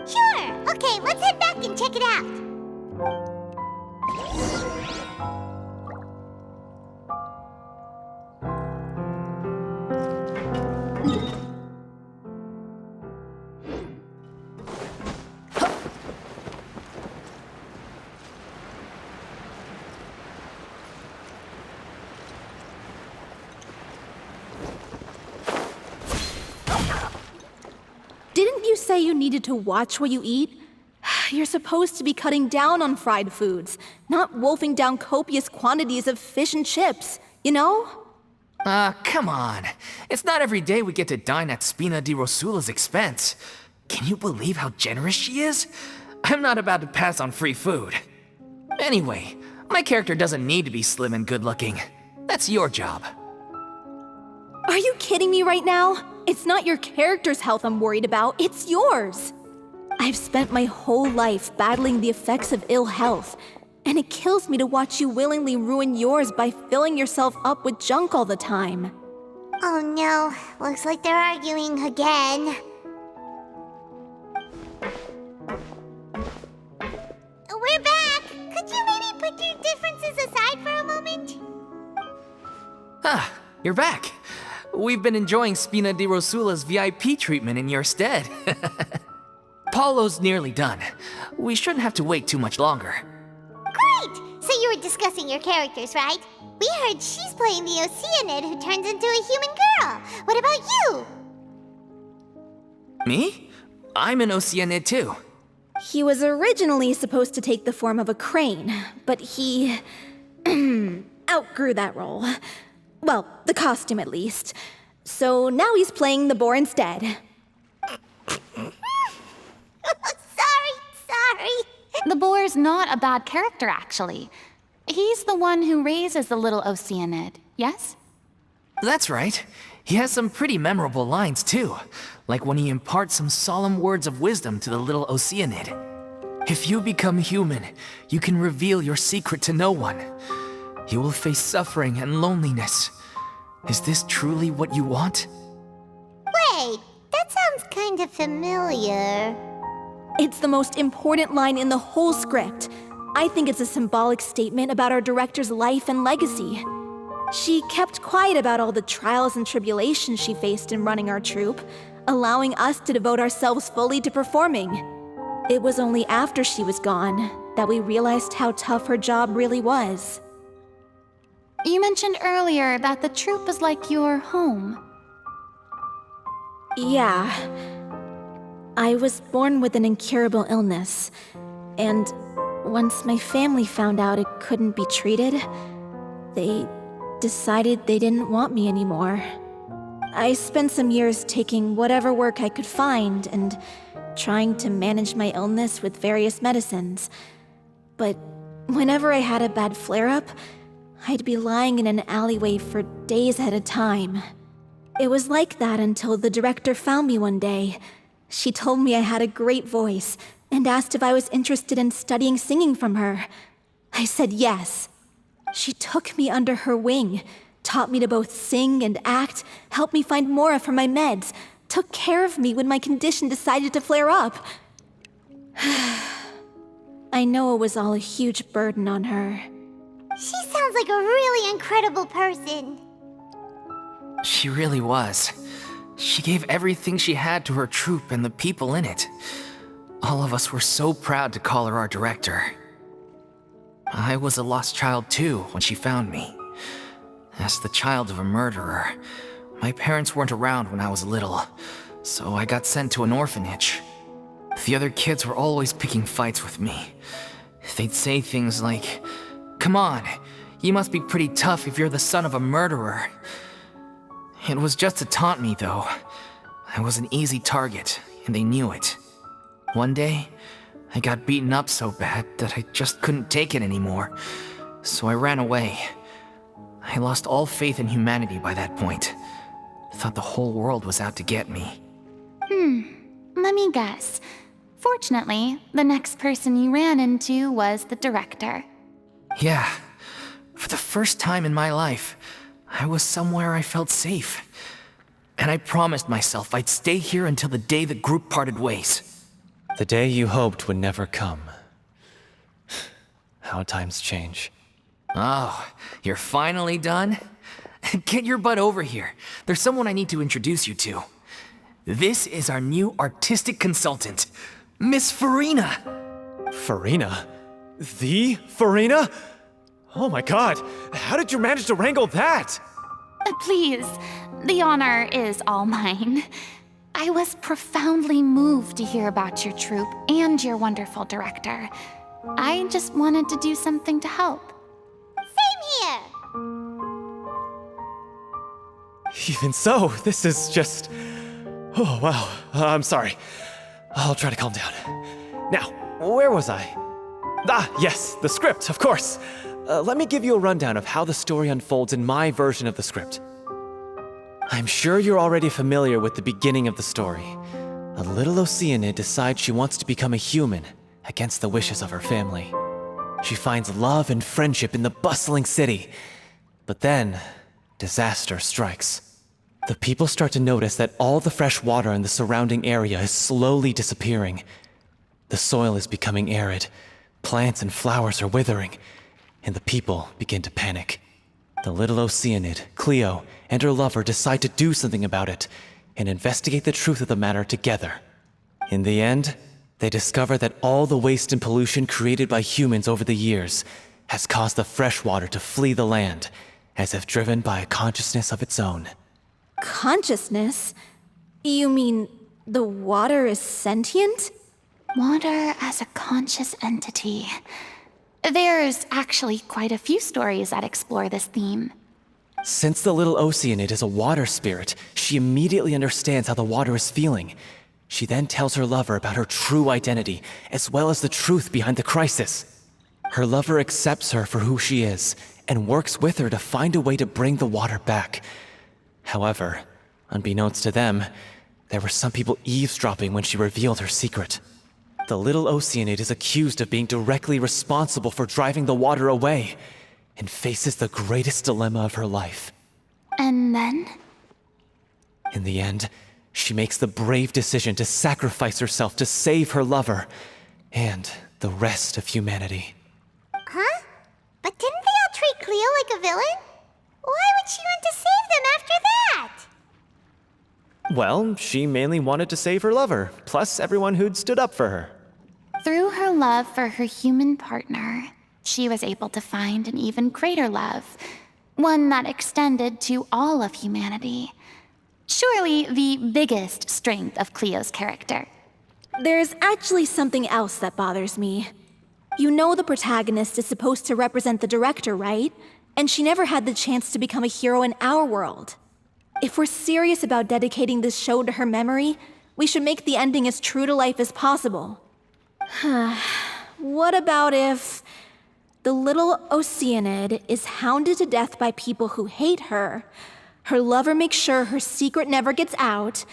Sure. Okay, let's head back and check it out. Didn't you say you needed to watch what you eat? You're supposed to be cutting down on fried foods, not wolfing down copious quantities of fish and chips, you know? Come on. It's not every day we get to dine at Spina di Rosula's expense. Can you believe how generous she is? I'm not about to pass on free food. Anyway, my character doesn't need to be slim and good-looking. That's your job. Are you kidding me right now? It's not your character's health I'm worried about, it's yours. I've spent my whole life battling the effects of ill health, and it kills me to watch you willingly ruin yours by filling yourself up with junk all the time. Oh no, looks like they're arguing again. We're back! Could you maybe put your differences aside for a moment? Ah, you're back. We've been enjoying Spina di Rosula's VIP treatment in your stead. Paulo's nearly done. We shouldn't have to wait too much longer. Great! So you were discussing your characters, right? We heard she's playing the Oceanid who turns into a human girl. What about you? Me? I'm an Oceanid too. He was originally supposed to take the form of a crane, but he outgrew that role. Well, the costume at least. So now he's playing the boar instead. Sorry. The boar's not a bad character, actually. He's the one who raises the little Oceanid, yes? That's right. He has some pretty memorable lines, too. Like when he imparts some solemn words of wisdom to the little Oceanid. If you become human, you can reveal your secret to no one. You will face suffering and loneliness. Is this truly what you want? Wait, that sounds kind of familiar. It's the most important line in the whole script. I think it's a symbolic statement about our director's life and legacy. She kept quiet about all the trials and tribulations she faced in running our troupe, allowing us to devote ourselves fully to performing. It was only after she was gone that we realized how tough her job really was. You mentioned earlier that the troupe is like your home. Yeah. I was born with an incurable illness, and once my family found out it couldn't be treated, they decided they didn't want me anymore. I spent some years taking whatever work I could find and trying to manage my illness with various medicines. But whenever I had a bad flare-up, I'd be lying in an alleyway for days at a time. It was like that until the director found me one day. She told me I had a great voice and asked if I was interested in studying singing from her. I said yes. She took me under her wing, taught me to both sing and act, helped me find Mora for my meds, took care of me when my condition decided to flare up. I know it was all a huge burden on her. She sounds like a really incredible person. She really was. She gave everything she had to her troupe and the people in it. All of us were so proud to call her our director. I was a lost child too when she found me. As the child of a murderer, my parents weren't around when I was little, so I got sent to an orphanage. The other kids were always picking fights with me. They'd say things like, "Come on, you must be pretty tough if you're the son of a murderer." It was just to taunt me, though. I was an easy target, and they knew it. One day, I got beaten up so bad that I just couldn't take it anymore, so I ran away. I lost all faith in humanity by that point. Thought the whole world was out to get me. Let me guess. Fortunately, the next person you ran into was the director. Yeah. For the first time in my life, I was somewhere I felt safe. And I promised myself I'd stay here until the day the group parted ways. The day you hoped would never come. How times change. Oh, you're finally done? Get your butt over here. There's someone I need to introduce you to. This is our new artistic consultant, Miss Furina. Furina? The Furina? Oh my god, how did you manage to wrangle that? Please, the honor is all mine. I was profoundly moved to hear about your troupe and your wonderful director. I just wanted to do something to help. Same here. Even so, this is just... Oh, wow. I'm sorry. I'll try to calm down. Now, where was I? Ah, yes, the script, of course. Let me give you a rundown of how the story unfolds in my version of the script. I'm sure you're already familiar with the beginning of the story. A little Oceanid decides she wants to become a human against the wishes of her family. She finds love and friendship in the bustling city. But then, disaster strikes. The people start to notice that all the fresh water in the surrounding area is slowly disappearing. The soil is becoming arid, plants and flowers are withering, and the people begin to panic. The little Oceanid, Cleo, and her lover decide to do something about it and investigate the truth of the matter together. In the end, they discover that all the waste and pollution created by humans over the years has caused the fresh water to flee the land, as if driven by a consciousness of its own. Consciousness? You mean the water is sentient? Water as a conscious entity. There's actually quite a few stories that explore this theme. Since the little Oceanid is a water spirit, she immediately understands how the water is feeling. She then tells her lover about her true identity, as well as the truth behind the crisis. Her lover accepts her for who she is, and works with her to find a way to bring the water back. However, unbeknownst to them, there were some people eavesdropping when she revealed her secret. The little Oceanid is accused of being directly responsible for driving the water away, and faces the greatest dilemma of her life. And then? In the end, she makes the brave decision to sacrifice herself to save her lover, and the rest of humanity. Huh? But didn't they all treat Cleo like a villain? Why would she want to save them after that? Well, she mainly wanted to save her lover, plus everyone who'd stood up for her. Through her love for her human partner, she was able to find an even greater love, one that extended to all of humanity. Surely the biggest strength of Cleo's character. There's actually something else that bothers me. You know the protagonist is supposed to represent the director, right? And she never had the chance to become a hero in our world. If we're serious about dedicating this show to her memory, we should make the ending as true to life as possible. What about if the little Oceanid is hounded to death by people who hate her, her lover makes sure her secret never gets out,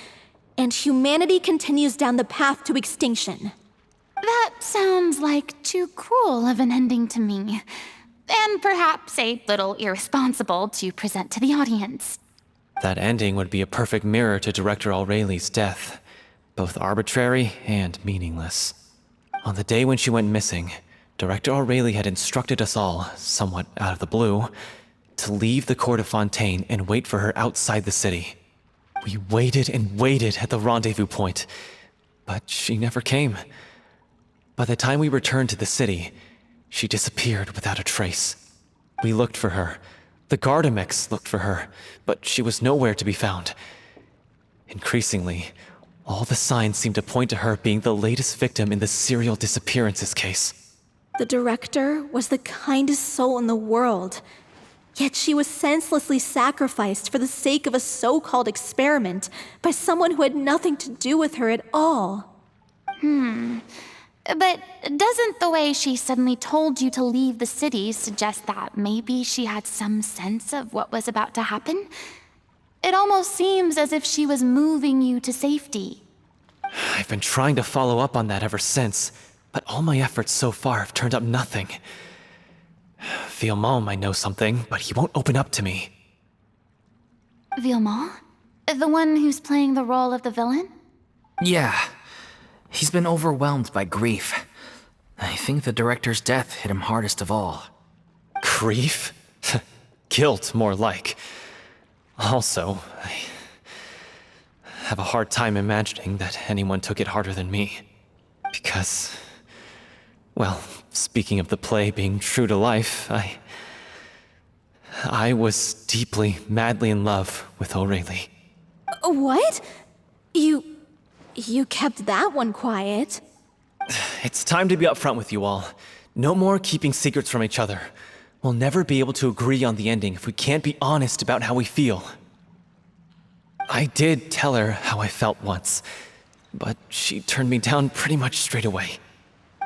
and humanity continues down the path to extinction? That sounds like too cruel of an ending to me. And perhaps a little irresponsible to present to the audience. That ending would be a perfect mirror to Director Aureli's death, both arbitrary and meaningless. On the day when she went missing, Director Aurelie had instructed us all, somewhat out of the blue, to leave the court of Fontaine and wait for her outside the city. We waited and waited at the rendezvous point, but she never came. By the time we returned to the city, she disappeared without a trace. We looked for her. The Gardamex looked for her, but she was nowhere to be found. Increasingly, all the signs seemed to point to her being the latest victim in the serial disappearances case. The director was the kindest soul in the world, yet she was senselessly sacrificed for the sake of a so-called experiment by someone who had nothing to do with her at all. But doesn't the way she suddenly told you to leave the city suggest that maybe she had some sense of what was about to happen? It almost seems as if she was moving you to safety. I've been trying to follow up on that ever since, but all my efforts so far have turned up nothing. Villemont might know something, but he won't open up to me. Villemont? The one who's playing the role of the villain? Yeah. He's been overwhelmed by grief. I think the director's death hit him hardest of all. Grief? Guilt, more like. Also, I have a hard time imagining that anyone took it harder than me. Because, well, speaking of the play being true to life, I was deeply, madly in love with Aurelie. What? You kept that one quiet. It's time to be upfront with you all. No more keeping secrets from each other. We'll never be able to agree on the ending if we can't be honest about how we feel. I did tell her how I felt once, but she turned me down pretty much straight away.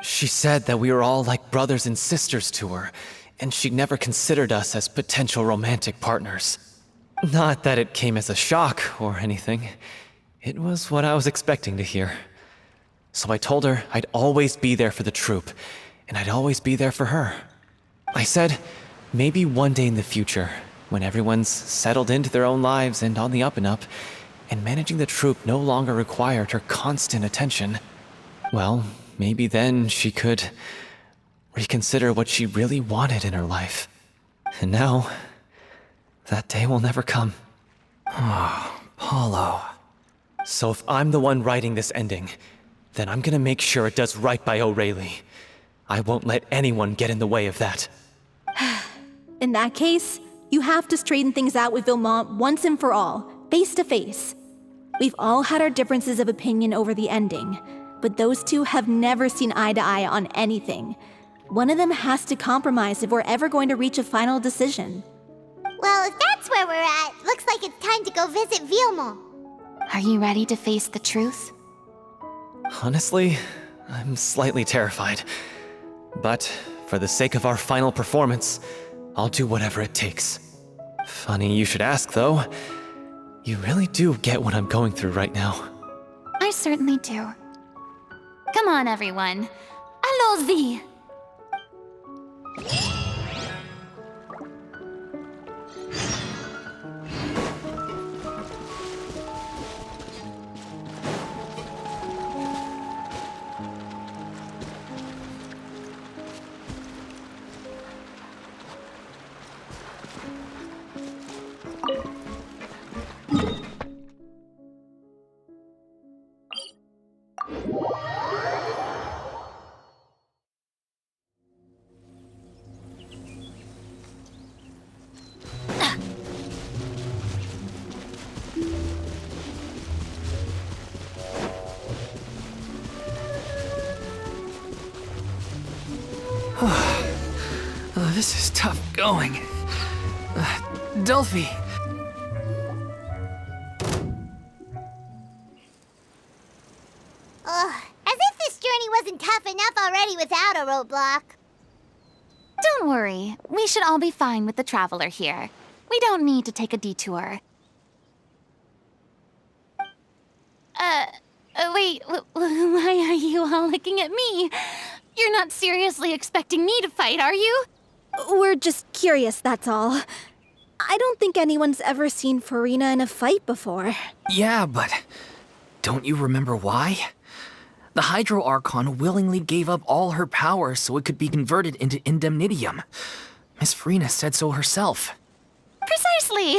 She said that we were all like brothers and sisters to her, and she'd never considered us as potential romantic partners. Not that it came as a shock or anything. It was what I was expecting to hear. So I told her I'd always be there for the troupe, and I'd always be there for her. I said, maybe one day in the future, when everyone's settled into their own lives and on the up and up, and managing the troupe no longer required her constant attention, well, maybe then she could reconsider what she really wanted in her life. And now, that day will never come. Paulo. So if I'm the one writing this ending, then I'm gonna make sure it does right by Aurelie. I won't let anyone get in the way of that. In that case, you have to straighten things out with Villemont once and for all, face to face. We've all had our differences of opinion over the ending, but those two have never seen eye to eye on anything. One of them has to compromise if we're ever going to reach a final decision. Well, if that's where we're at, looks like it's time to go visit Villemont. Are you ready to face the truth? Honestly, I'm slightly terrified. But for the sake of our final performance, I'll do whatever it takes. Funny you should ask, though. You really do get what I'm going through right now. I certainly do. Come on, everyone. Allons-y! This is tough going. Delphi. As if this journey wasn't tough enough already without a roadblock. Don't worry. We should all be fine with the traveler here. We don't need to take a detour. Wait, why are you all looking at me? You're not seriously expecting me to fight, are you? We're just curious, that's all. I don't think anyone's ever seen Furina in a fight before. Yeah, but don't you remember why? The Hydro Archon willingly gave up all her power so it could be converted into indemnitium. Miss Furina said so herself. Precisely!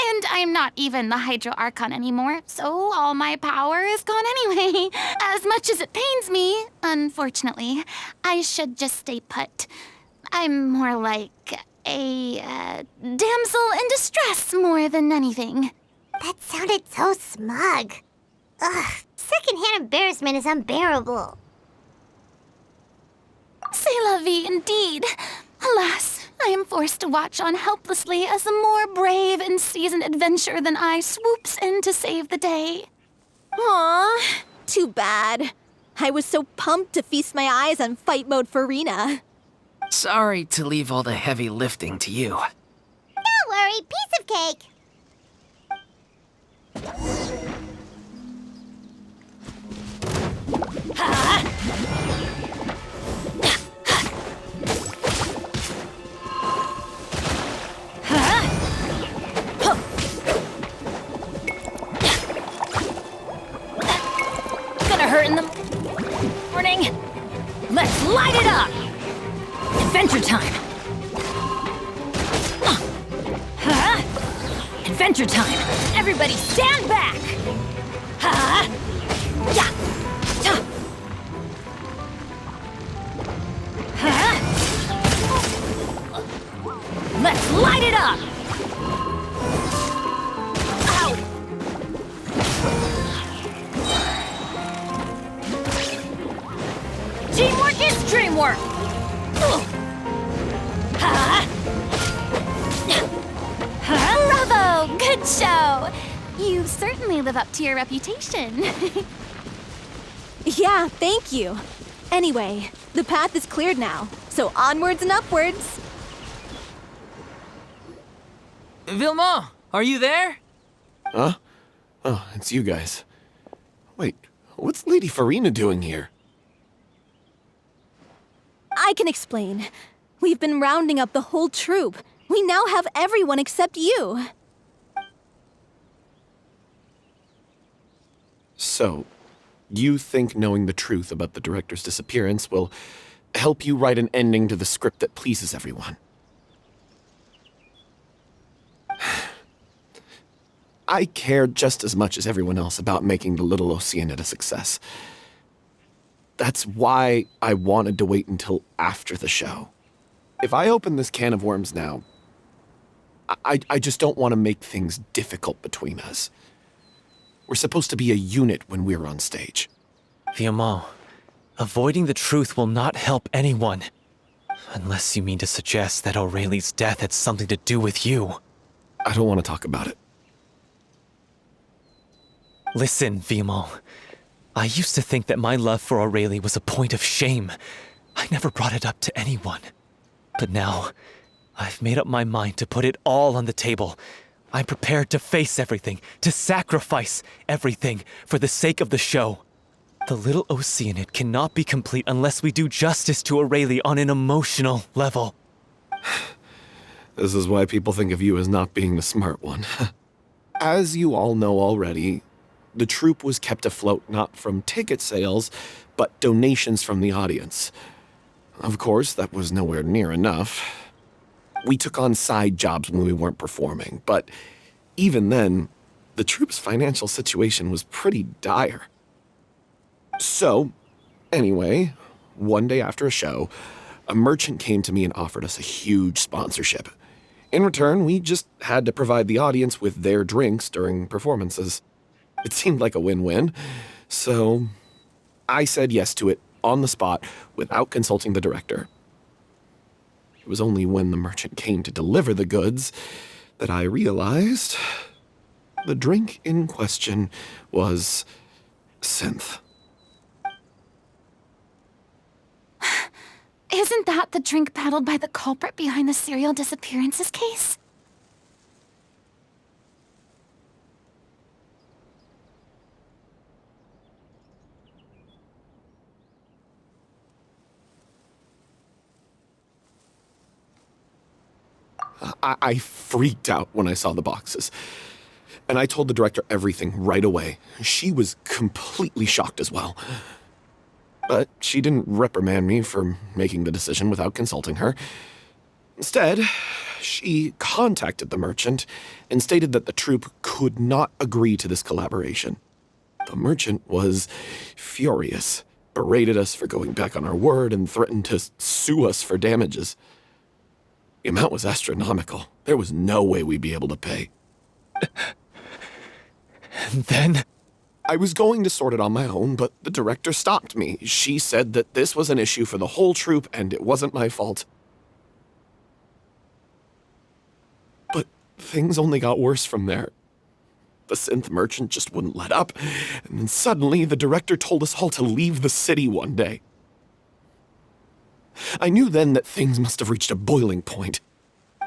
And I'm not even the Hydro Archon anymore, so all my power is gone anyway. As much as it pains me, unfortunately, I should just stay put. I'm more like a damsel in distress more than anything. That sounded so smug. Ugh, secondhand embarrassment is unbearable. C'est la vie indeed. Alas, I am forced to watch on helplessly as a more brave and seasoned adventurer than I swoops in to save the day. Aw, too bad. I was so pumped to feast my eyes on fight mode Furina. Sorry to leave all the heavy lifting to you. Don't worry, piece of cake. Gonna hurt in the morning. Let's light it up! Adventure time! Adventure time! Everybody stand back! Yeah! Let's light it up! Ow! Teamwork is dreamwork! Bravo! Good show! You certainly live up to your reputation. Yeah, thank you. Anyway, the path is cleared now, so onwards and upwards. Vilma, are you there? Huh? Oh, it's you guys. Wait, what's Lady Furina doing here? I can explain. We've been rounding up the whole troop. We now have everyone except you. So, you think knowing the truth about the director's disappearance will help you write an ending to the script that pleases everyone? I care just as much as everyone else about making the little Oceanid a success. That's why I wanted to wait until after the show. If I open this can of worms now, I just don't want to make things difficult between us. We're supposed to be a unit when we're on stage. Viamant, avoiding the truth will not help anyone. Unless you mean to suggest that Aurelie's death had something to do with you. I don't want to talk about it. Listen, Viamant. I used to think that my love for Aurelie was a point of shame. I never brought it up to anyone. But now, I've made up my mind to put it all on the table. I'm prepared to face everything, to sacrifice everything for the sake of the show. The little Oceanid cannot be complete unless we do justice to Aurelie on an emotional level. This is why people think of you as not being the smart one. As you all know already, the troupe was kept afloat not from ticket sales, but donations from the audience. Of course, that was nowhere near enough. We took on side jobs when we weren't performing, but even then, the troupe's financial situation was pretty dire. So, anyway, one day after a show, a merchant came to me and offered us a huge sponsorship. In return, we just had to provide the audience with their drinks during performances. It seemed like a win-win, so I said yes to it on the spot without consulting the director. It was only when the merchant came to deliver the goods that I realized the drink in question was synth. Isn't that the drink peddled by the culprit behind the serial disappearances case? I freaked out when I saw the boxes. And I told the director everything right away. She was completely shocked as well. But she didn't reprimand me for making the decision without consulting her. Instead, she contacted the merchant and stated that the troupe could not agree to this collaboration. The merchant was furious, berated us for going back on our word, and threatened to sue us for damages. The amount was astronomical. There was no way we'd be able to pay. And then? I was going to sort it on my own, but the director stopped me. She said that this was an issue for the whole troupe and it wasn't my fault. But things only got worse from there. The synth merchant just wouldn't let up, and then suddenly the director told us all to leave the city one day. I knew then that things must have reached a boiling point.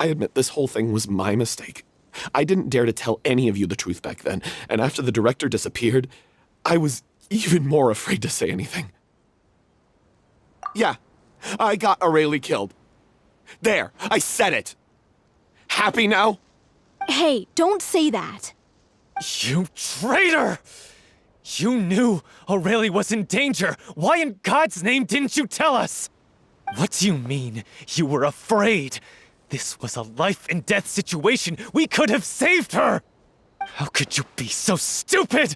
I admit this whole thing was my mistake. I didn't dare to tell any of you the truth back then, and after the director disappeared, I was even more afraid to say anything. Yeah, I got Aurelie killed. There, I said it. Happy now? Hey, don't say that. You traitor! You knew Aurelie was in danger. Why in God's name didn't you tell us? What do you mean, you were afraid? This was a life-and-death situation. We could have saved her! How could you be so stupid?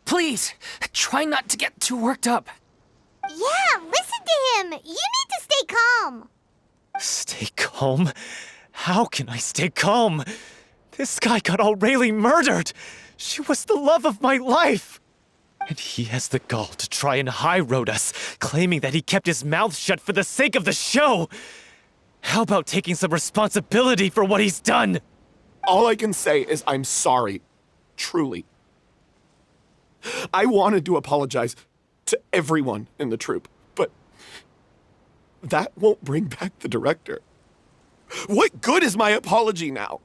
Please, try not to get too worked up. Yeah, listen to him. You need to stay calm. Stay calm? How can I stay calm? This guy got Aurelie murdered! She was the love of my life! And he has the gall to try and high-road us, claiming that he kept his mouth shut for the sake of the show! How about taking some responsibility for what he's done? All I can say is I'm sorry. Truly. I wanted to apologize to everyone in the troupe, but that won't bring back the director. What good is my apology now?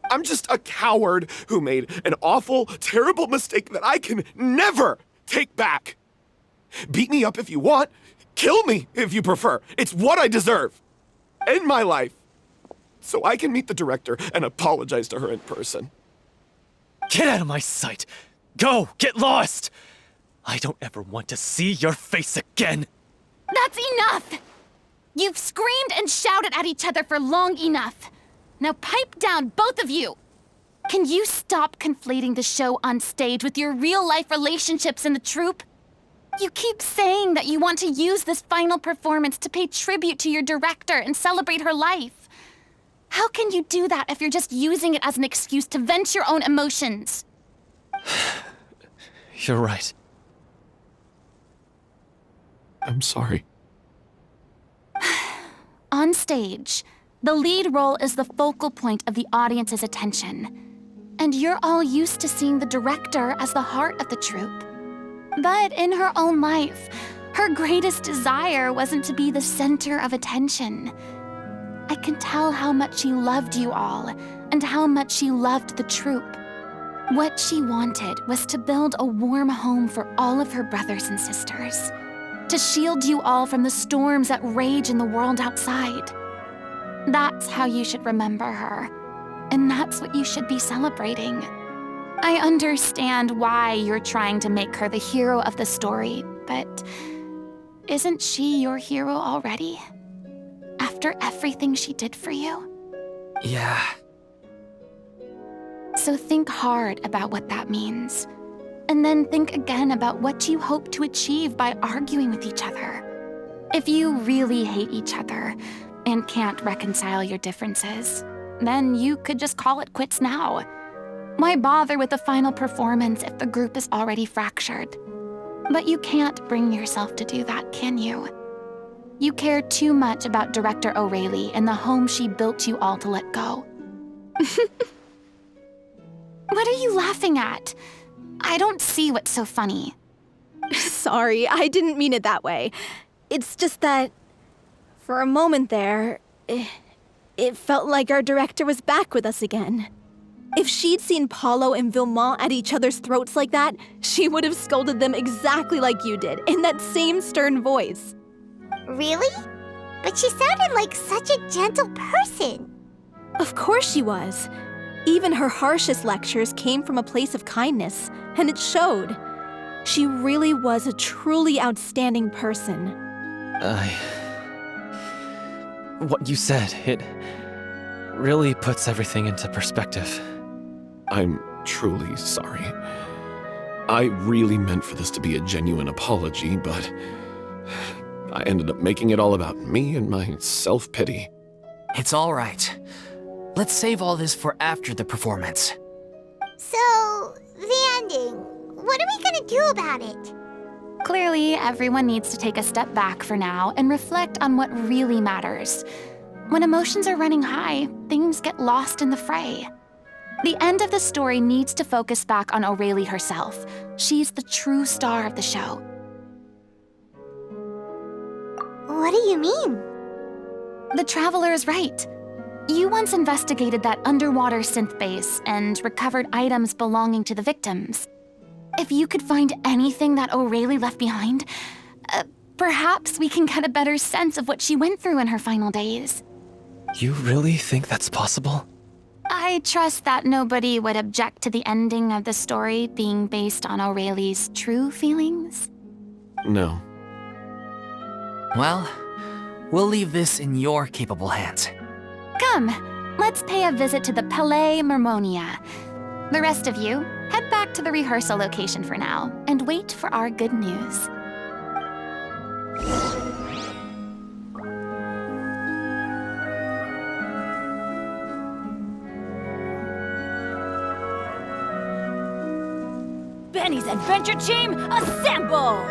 I'm just a coward who made an awful, terrible mistake that I can never take back. Beat me up if you want. Kill me if you prefer. It's what I deserve. End my life. So I can meet the director and apologize to her in person. Get out of my sight! Go! Get lost! I don't ever want to see your face again! That's enough! You've screamed and shouted at each other for long enough. Now pipe down, both of you! Can you stop conflating the show on stage with your real-life relationships in the troupe? You keep saying that you want to use this final performance to pay tribute to your director and celebrate her life. How can you do that if you're just using it as an excuse to vent your own emotions? You're right. I'm sorry. On stage, the lead role is the focal point of the audience's attention. And you're all used to seeing the director as the heart of the troupe. But in her own life, her greatest desire wasn't to be the center of attention. I can tell how much she loved you all, and how much she loved the troupe. What she wanted was to build a warm home for all of her brothers and sisters, to shield you all from the storms that rage in the world outside. That's how you should remember her, and that's what you should be celebrating. I understand why you're trying to make her the hero of the story, but isn't she your hero already? After everything she did for you? Yeah. So think hard about what that means. And then think again about what you hope to achieve by arguing with each other. If you really hate each other and can't reconcile your differences, then you could just call it quits now. Why bother with the final performance if the group is already fractured? But you can't bring yourself to do that, can you? You care too much about Director O'Reilly and the home she built you all to let go. What are you laughing at? I don't see what's so funny. Sorry, I didn't mean it that way. It's just that, for a moment there, it felt like our director was back with us again. If she'd seen Paulo and Vilmont at each other's throats like that, she would have scolded them exactly like you did, in that same stern voice. Really? But she sounded like such a gentle person. Of course she was. Even her harshest lectures came from a place of kindness, and it showed. She really was a truly outstanding person. What you said, it really puts everything into perspective. I'm truly sorry. I really meant for this to be a genuine apology, but I ended up making it all about me and my self-pity. It's all right. Let's save all this for after the performance. So, the ending. What are we gonna do about it? Clearly, everyone needs to take a step back for now and reflect on what really matters. When emotions are running high, things get lost in the fray. The end of the story needs to focus back on O'Reilly herself. She's the true star of the show. What do you mean? The Traveler is right. You once investigated that underwater synth base and recovered items belonging to the victims. If you could find anything that O'Reilly left behind, perhaps we can get a better sense of what she went through in her final days. You really think that's possible? I trust that nobody would object to the ending of the story being based on O'Reilly's true feelings. No. Well, we'll leave this in your capable hands. Come, let's pay a visit to the Palais Mermonia. The rest of you, head back to the rehearsal location for now and wait for our good news. Benny's adventure team, assemble!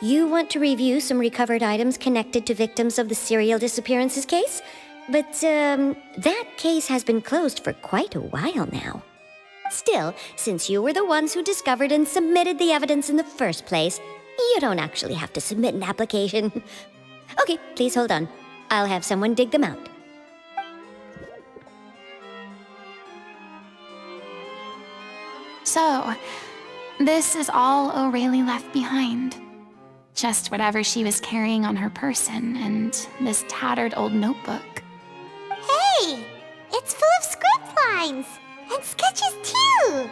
You want to review some recovered items connected to victims of the serial disappearances case? But, that case has been closed for quite a while now. Still, since you were the ones who discovered and submitted the evidence in the first place, you don't actually have to submit an application. Okay, please hold on. I'll have someone dig them out. So, this is all O'Reilly left behind. Just whatever she was carrying on her person and this tattered old notebook. Hey! It's full of script lines! And sketches too!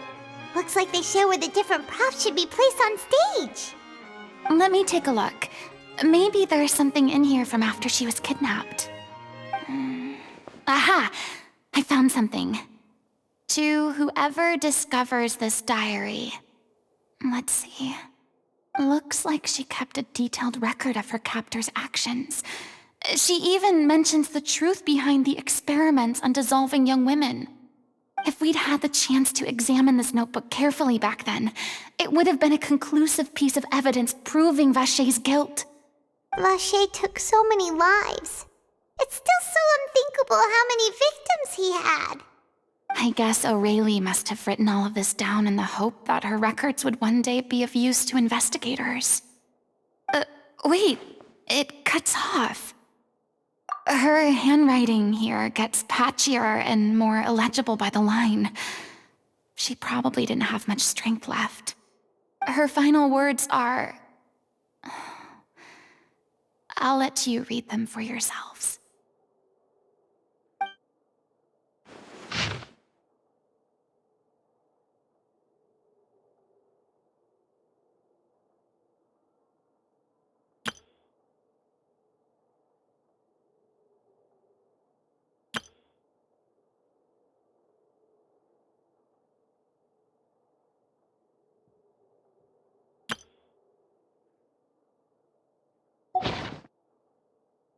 Looks like they show where the different props should be placed on stage. Let me take a look. Maybe there's something in here from after she was kidnapped. Aha! I found something. To whoever discovers this diary. Let's see. Looks like she kept a detailed record of her captor's actions. She even mentions the truth behind the experiments on dissolving young women. If we'd had the chance to examine this notebook carefully back then, it would have been a conclusive piece of evidence proving Vacher's guilt. Vacher took so many lives. It's still so unthinkable how many victims he had. I guess Aurelie must have written all of this down in the hope that her records would one day be of use to investigators. Wait, it cuts off. Her handwriting here gets patchier and more illegible by the line. She probably didn't have much strength left. Her final words are... I'll let you read them for yourselves.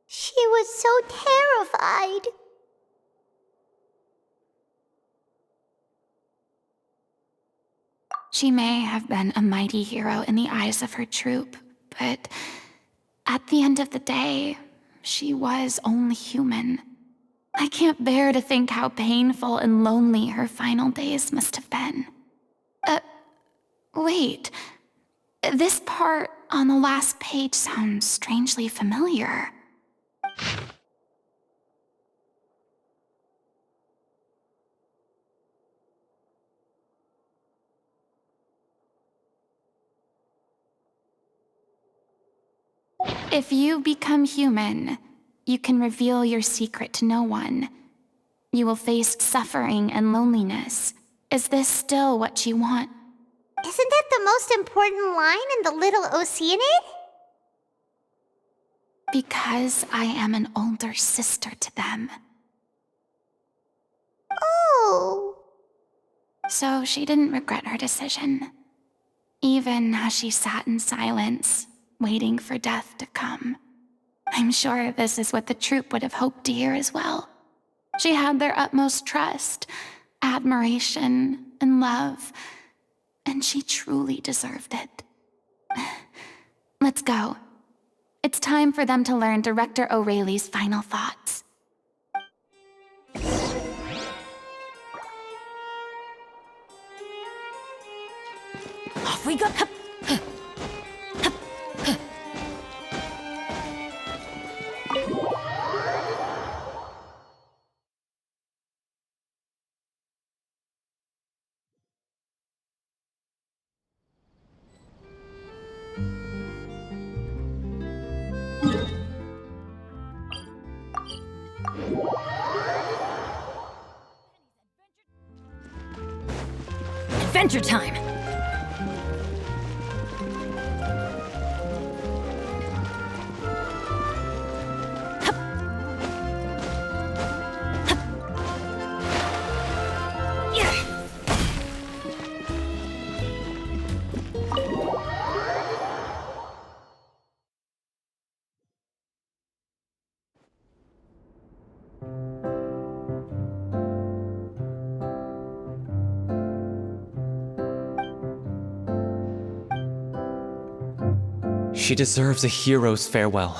She was so terrified. She may have been a mighty hero in the eyes of her troop, but at the end of the day, she was only human. I can't bear to think how painful and lonely her final days must have been. Wait. This part on the last page sounds strangely familiar. If you become human, you can reveal your secret to no one. You will face suffering and loneliness. Is this still what you want? Isn't that the most important line in the Little Oceanid? Because I am an older sister to them. Oh. So she didn't regret her decision, even as she sat in silence, waiting for death to come. I'm sure this is what the troop would have hoped to hear as well. She had their utmost trust, admiration, and love, and she truly deserved it. Let's go. It's time for them to learn Director Aurelie's final thoughts. Off we go. Adventure time! She deserves a hero's farewell.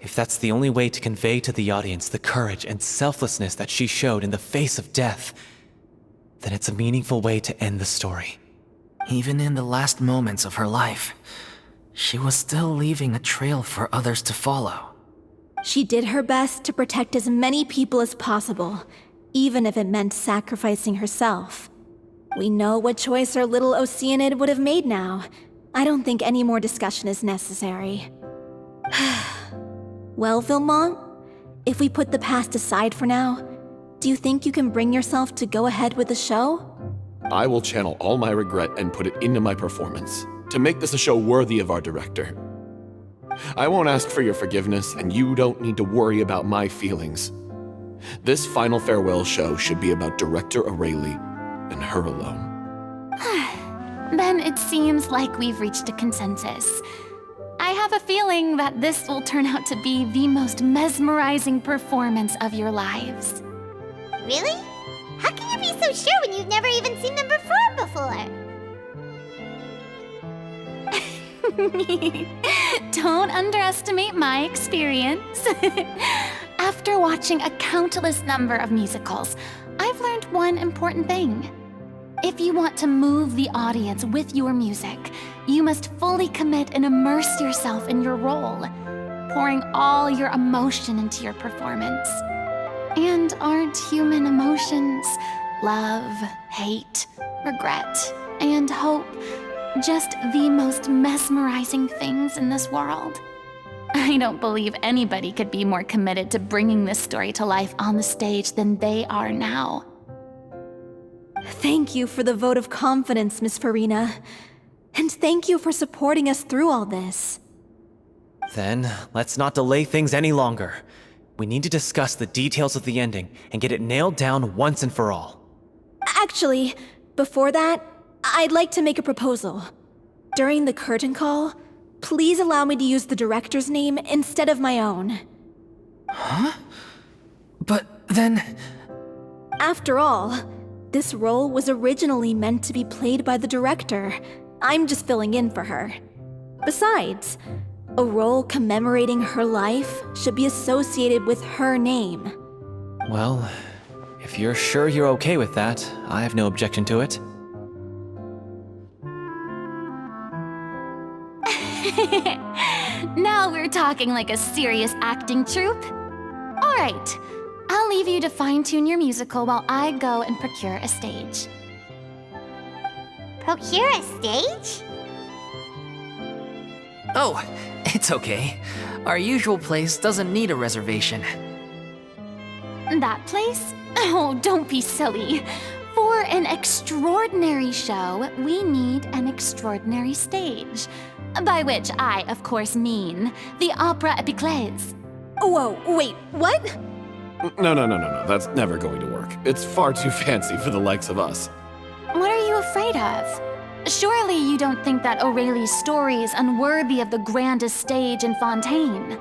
If that's the only way to convey to the audience the courage and selflessness that she showed in the face of death, then it's a meaningful way to end the story. Even in the last moments of her life, she was still leaving a trail for others to follow. She did her best to protect as many people as possible, even if it meant sacrificing herself. We know what choice our little Oceanid would have made now. I don't think any more discussion is necessary. Well, Vilmont, if we put the past aside for now, do you think you can bring yourself to go ahead with the show? I will channel all my regret and put it into my performance, to make this a show worthy of our director. I won't ask for your forgiveness, and you don't need to worry about my feelings. This final farewell show should be about Director Aurelie and her alone. Then it seems like we've reached a consensus. I have a feeling that this will turn out to be the most mesmerizing performance of your lives. Really? How can you be so sure when you've never even seen them perform before? Don't underestimate my experience. After watching a countless number of musicals, I've learned one important thing. If you want to move the audience with your music, you must fully commit and immerse yourself in your role, pouring all your emotion into your performance. And aren't human emotions, love, hate, regret, and hope, just the most mesmerizing things in this world? I don't believe anybody could be more committed to bringing this story to life on the stage than they are now. Thank you for the vote of confidence, Miss Furina. And thank you for supporting us through all this. Then, let's not delay things any longer. We need to discuss the details of the ending and get it nailed down once and for all. Actually, before that, I'd like to make a proposal. During the curtain call, please allow me to use the director's name instead of my own. Huh? But then... After all, this role was originally meant to be played by the director. I'm just filling in for her. Besides, a role commemorating her life should be associated with her name. Well, if you're sure you're okay with that, I have no objection to it. Now we're talking like a serious acting troupe. All right, I'll leave you to fine-tune your musical while I go and procure a stage. Procure a stage? Oh, it's okay. Our usual place doesn't need a reservation. That place? Oh, don't be silly. For an extraordinary show, we need an extraordinary stage. By which I, of course, mean the Opera Epiclese. Whoa, wait, what? No. That's never going to work. It's far too fancy for the likes of us. What are you afraid of? Surely you don't think that Aurelie's story is unworthy of the grandest stage in Fontaine.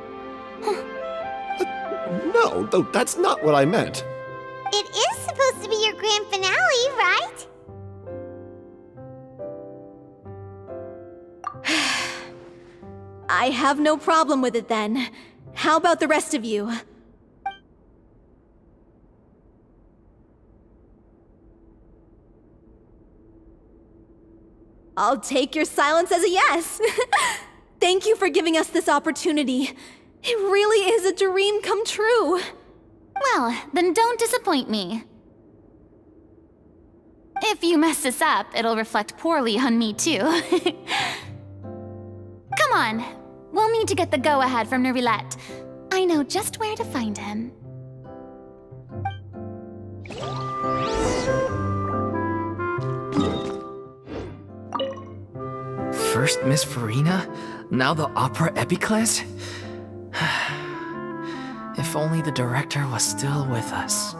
No, though that's not what I meant. It is supposed to be your grand finale, right? I have no problem with it then. How about the rest of you? I'll take your silence as a yes. Thank you for giving us this opportunity. It really is a dream come true. Well, then don't disappoint me. If you mess this up, it'll reflect poorly on me too. Come on, we'll need to get the go-ahead from Nervilette. I know just where to find him. First Miss Furina, now the Opera Epiclese? If only the director was still with us.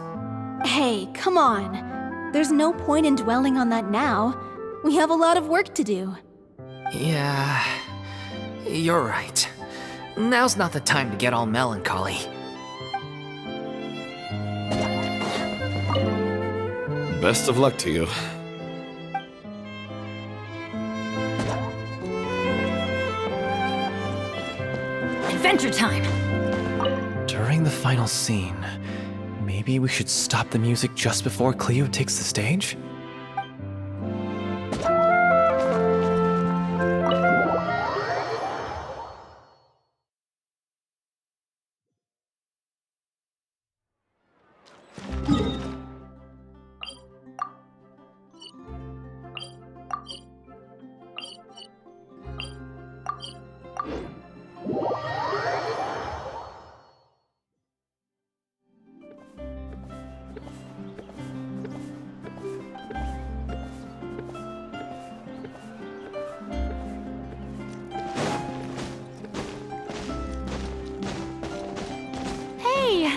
Hey, come on. There's no point in dwelling on that now. We have a lot of work to do. Yeah, you're right. Now's not the time to get all melancholy. Best of luck to you. Adventure time! During the final scene, maybe we should stop the music just before Cleo takes the stage?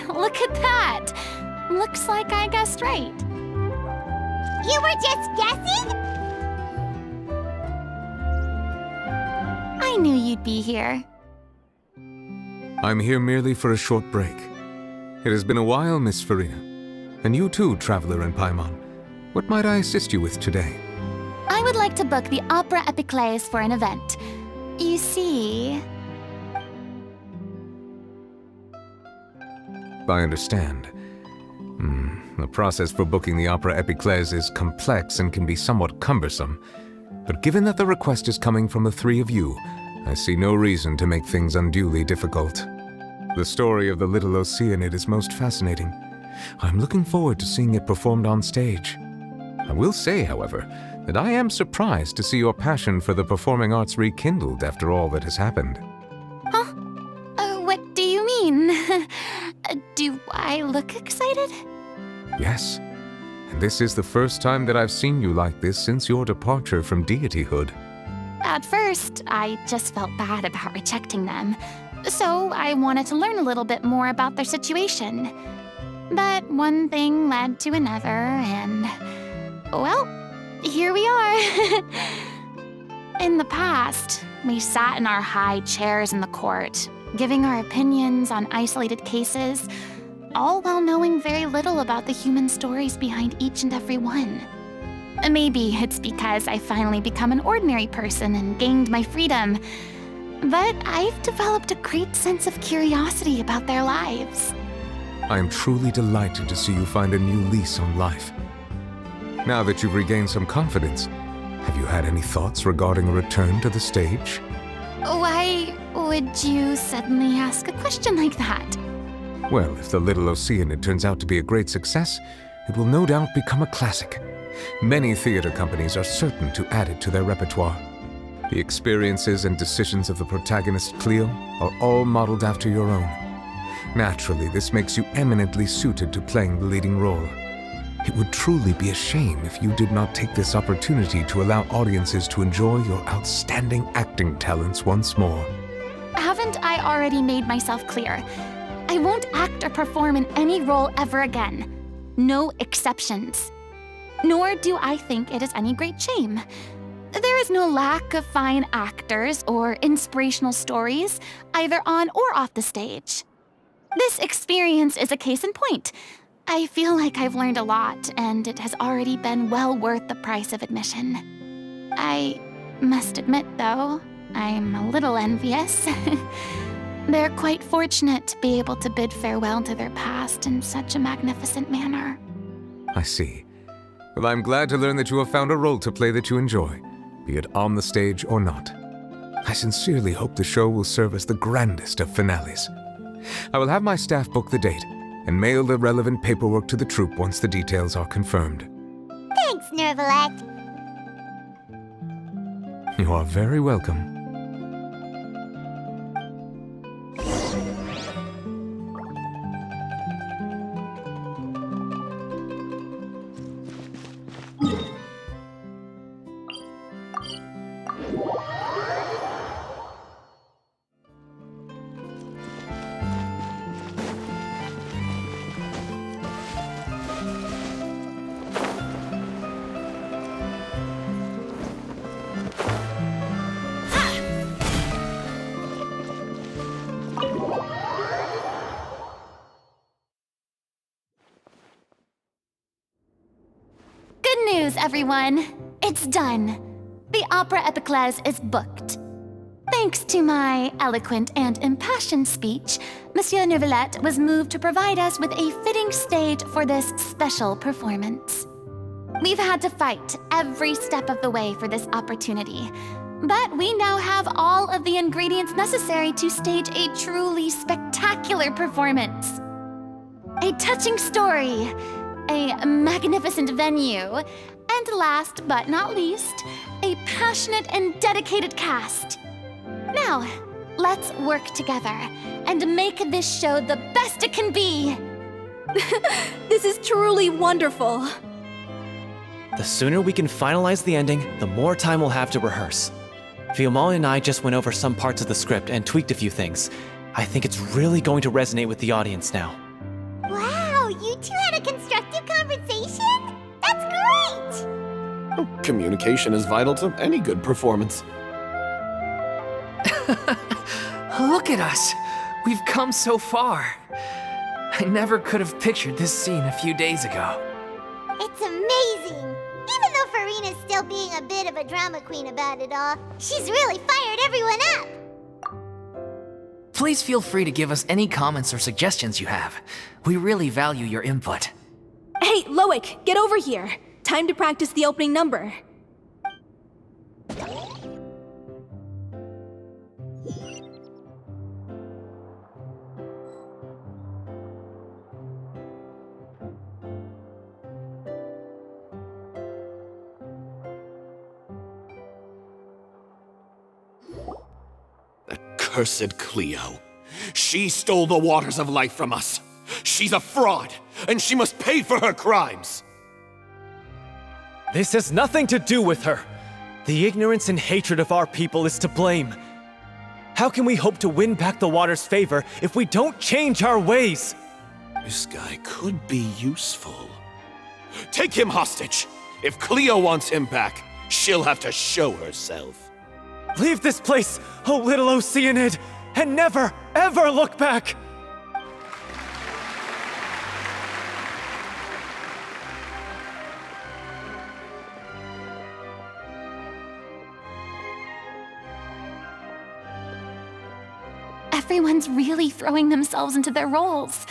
Look at that! Looks like I guessed right. You were just guessing? knew you'd be here. I'm here merely for a short break. It has been a while, Miss Furina. And you too, Traveler in Paimon. What might I assist you with today? I would like to book the Opera Epiclese for an event. You see... I understand. The process for booking the Opera Epiclese is complex and can be somewhat cumbersome. But given that the request is coming from the three of you, I see no reason to make things unduly difficult. The story of the little Oceanid is most fascinating. I'm looking forward to seeing it performed on stage. I will say, however, that I am surprised to see your passion for the performing arts rekindled after all that has happened. Huh? What do you mean? Do I look excited? Yes. And this is the first time that I've seen you like this since your departure from deityhood. At first, I just felt bad about rejecting them. So I wanted to learn a little bit more about their situation. But one thing led to another, and... well, here we are. In the past, we sat in our high chairs in the court, giving our opinions on isolated cases, all while knowing very little about the human stories behind each and every one. Maybe it's because I finally become an ordinary person and gained my freedom, but I've developed a great sense of curiosity about their lives. I am truly delighted to see you find a new lease on life. Now that you've regained some confidence, have you had any thoughts regarding a return to the stage? Why would you suddenly ask a question like that? Well, if the little Oceanid turns out to be a great success, it will no doubt become a classic. Many theater companies are certain to add it to their repertoire. The experiences and decisions of the protagonist Cleo are all modeled after your own. Naturally, this makes you eminently suited to playing the leading role. It would truly be a shame if you did not take this opportunity to allow audiences to enjoy your outstanding acting talents once more. Haven't I already made myself clear? I won't act or perform in any role ever again. No exceptions. Nor do I think it is any great shame. There is no lack of fine actors or inspirational stories, either on or off the stage. This experience is a case in point. I feel like I've learned a lot, and it has already been well worth the price of admission. I must admit, though, I'm a little envious. They're quite fortunate to be able to bid farewell to their past in such a magnificent manner. I see. Well, I'm glad to learn that you have found a role to play that you enjoy, be it on the stage or not. I sincerely hope the show will serve as the grandest of finales. I will have my staff book the date and mail the relevant paperwork to the troupe once the details are confirmed. Thanks, Nervalette. You are very welcome. Good news, everyone. It's done. The Opera Epiclese is booked. Thanks to my eloquent and impassioned speech, Monsieur Nervalette was moved to provide us with a fitting stage for this special performance. We've had to fight every step of the way for this opportunity, but we now have all of the ingredients necessary to stage a truly spectacular performance. A touching story, a magnificent venue, and last but not least, a passionate and dedicated cast. Now, let's work together and make this show the best it can be. This is truly wonderful. The sooner we can finalize the ending, the more time we'll have to rehearse. Fiumali and I just went over some parts of the script and tweaked a few things. I think it's really going to resonate with the audience now. Wow, you two had a constructive conversation? That's great! Communication is vital to any good performance. Look at us! We've come so far. I never could have pictured this scene a few days ago. It's amazing! Even though Furina's still being a bit of a drama queen about it all, she's really fired everyone up! Please feel free to give us any comments or suggestions you have. We really value your input. Hey, Loic, get over here. Time to practice the opening number. Cursed Cleo. She stole the waters of life from us. She's a fraud, and she must pay for her crimes. This has nothing to do with her. The ignorance and hatred of our people is to blame. How can we hope to win back the water's favor if we don't change our ways? This guy could be useful. Take him hostage. If Cleo wants him back, she'll have to show herself. Leave this place, oh little Oceanid, and never, ever look back! Everyone's really throwing themselves into their roles.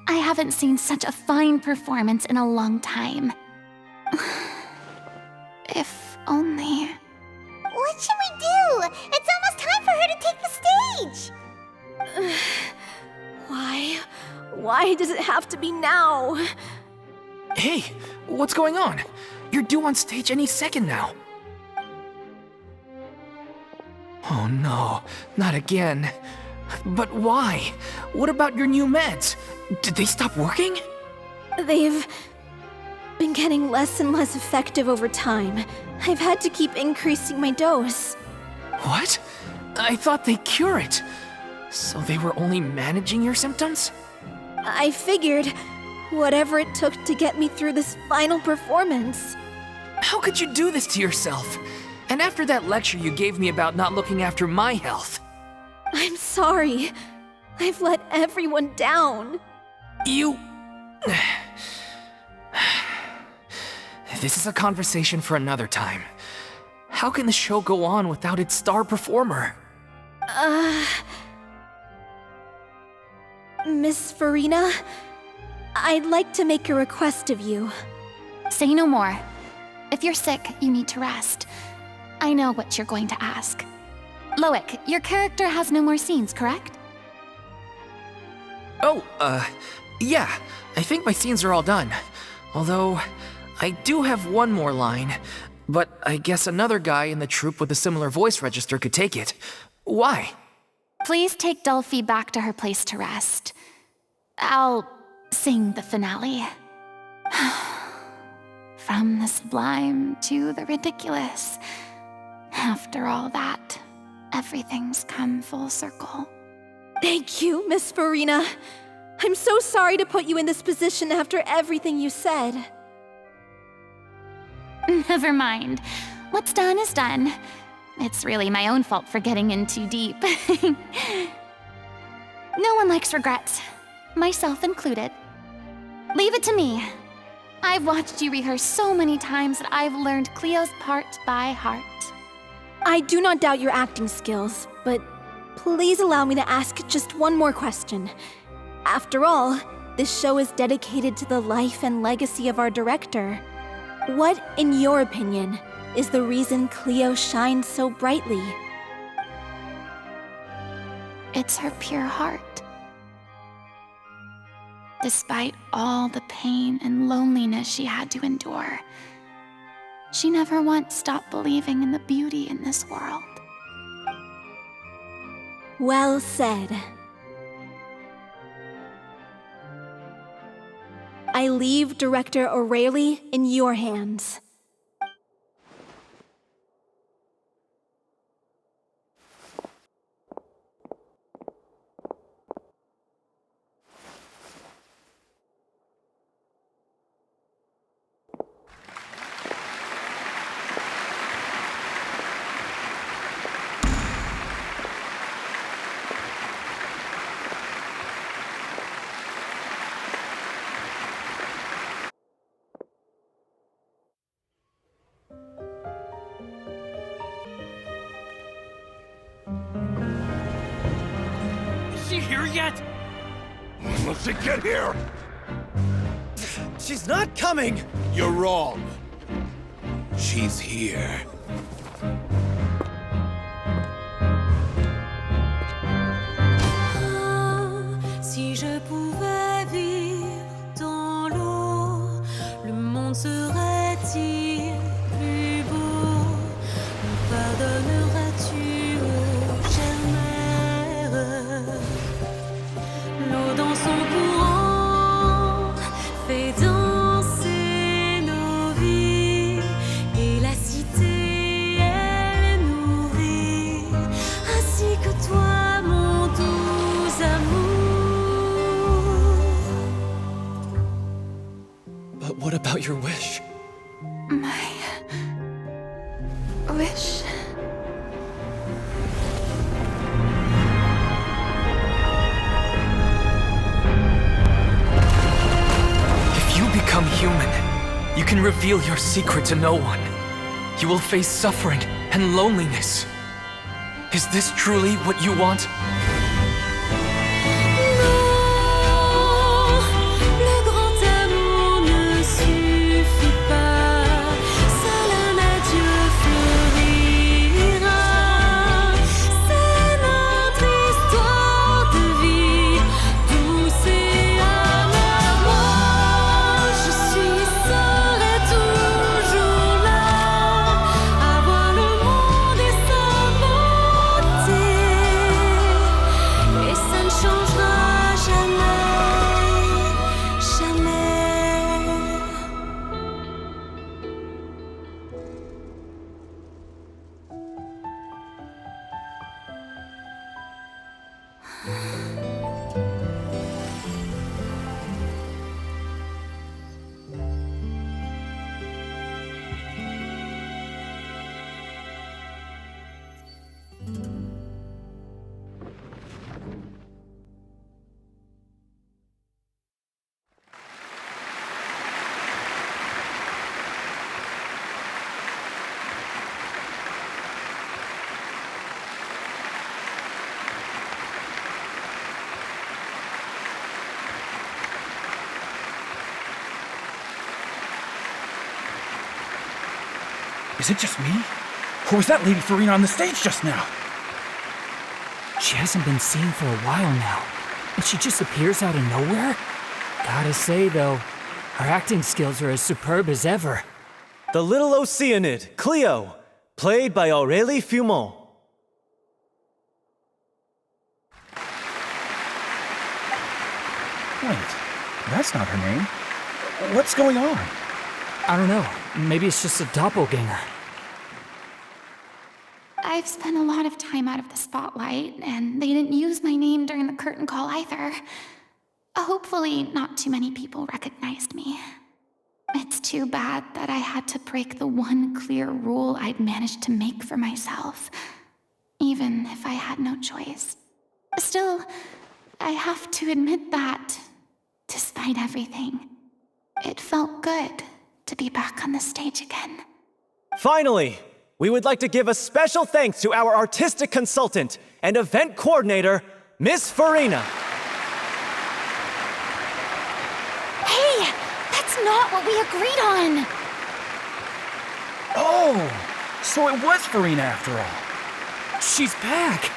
I haven't seen such a fine performance in a long time. If only... What should we do? It's almost time for her to take the stage! Why? Why does it have to be now? Hey, what's going on? You're due on stage any second now. Oh no, not again. But why? What about your new meds? Did they stop working? They've been getting less and less effective over time. I've had to keep increasing my dose. What? I thought they cure it. So they were only managing your symptoms? I figured whatever it took to get me through this final performance. How could you do this to yourself? And after that lecture you gave me about not looking after my health. I'm sorry. I've let everyone down. You... This is a conversation for another time. How can the show go on without its star performer? Miss Furina, I'd like to make a request of you. Say no more. If you're sick, you need to rest. I know what you're going to ask. Loic, your character has no more scenes, correct? Oh, yeah. I think my scenes are all done. Although, I do have one more line. But I guess another guy in the troupe with a similar voice register could take it. Why? Please take Delphi back to her place to rest. I'll sing the finale. From the sublime to the ridiculous. After all that, everything's come full circle. Thank you, Miss Furina. I'm so sorry to put you in this position after everything you said. Never mind. What's done is done. It's really my own fault for getting in too deep. No one likes regrets, myself included. Leave it to me. I've watched you rehearse so many times that I've learned Cleo's part by heart. I do not doubt your acting skills, but please allow me to ask just one more question. After all, this show is dedicated to the life and legacy of our director. What, in your opinion, is the reason Cleo shines so brightly? It's her pure heart. Despite all the pain and loneliness she had to endure, she never once stopped believing in the beauty in this world. Well said. I leave Director O'Reilly in your hands. here yet? When she get here? She's not coming! You're wrong. She's here. Si je pouvais vivre dans l'eau, le monde serait-il plus beau? Me pardonneras-tu, ô chère mère? L'eau dans son courant fait danser nos vies, et la cité elle nourrit, ainsi que toi, mon doux amour. But what about your wish? My wish. If you become human, you can reveal your secret to no one. You will face suffering and loneliness. Is this truly what you want? Le grand amour ne suffit pas, seul un adieu fleurira. C'est notre histoire de vie, douce et amère. Moi, je suis, serai toujours là, à voir le monde et sa beauté, et ça ne changera jamais, jamais. Is it just me? Or was that Lady Furina on the stage just now? She hasn't been seen for a while now, and she just appears out of nowhere? Gotta say, though, her acting skills are as superb as ever. The little Oceanid, Cleo, played by Aurélie Fumont. Wait, that's not her name. What's going on? I don't know. Maybe it's just a doppelganger. I've spent a lot of time out of the spotlight, and they didn't use my name during the curtain call either. Hopefully, not too many people recognized me. It's too bad that I had to break the one clear rule I'd managed to make for myself, even if I had no choice. Still, I have to admit that, despite everything, it felt good to be back on the stage again. Finally, we would like to give a special thanks to our artistic consultant and event coordinator, Miss Furina. Hey, that's not what we agreed on! Oh, so it was Furina after all. She's back.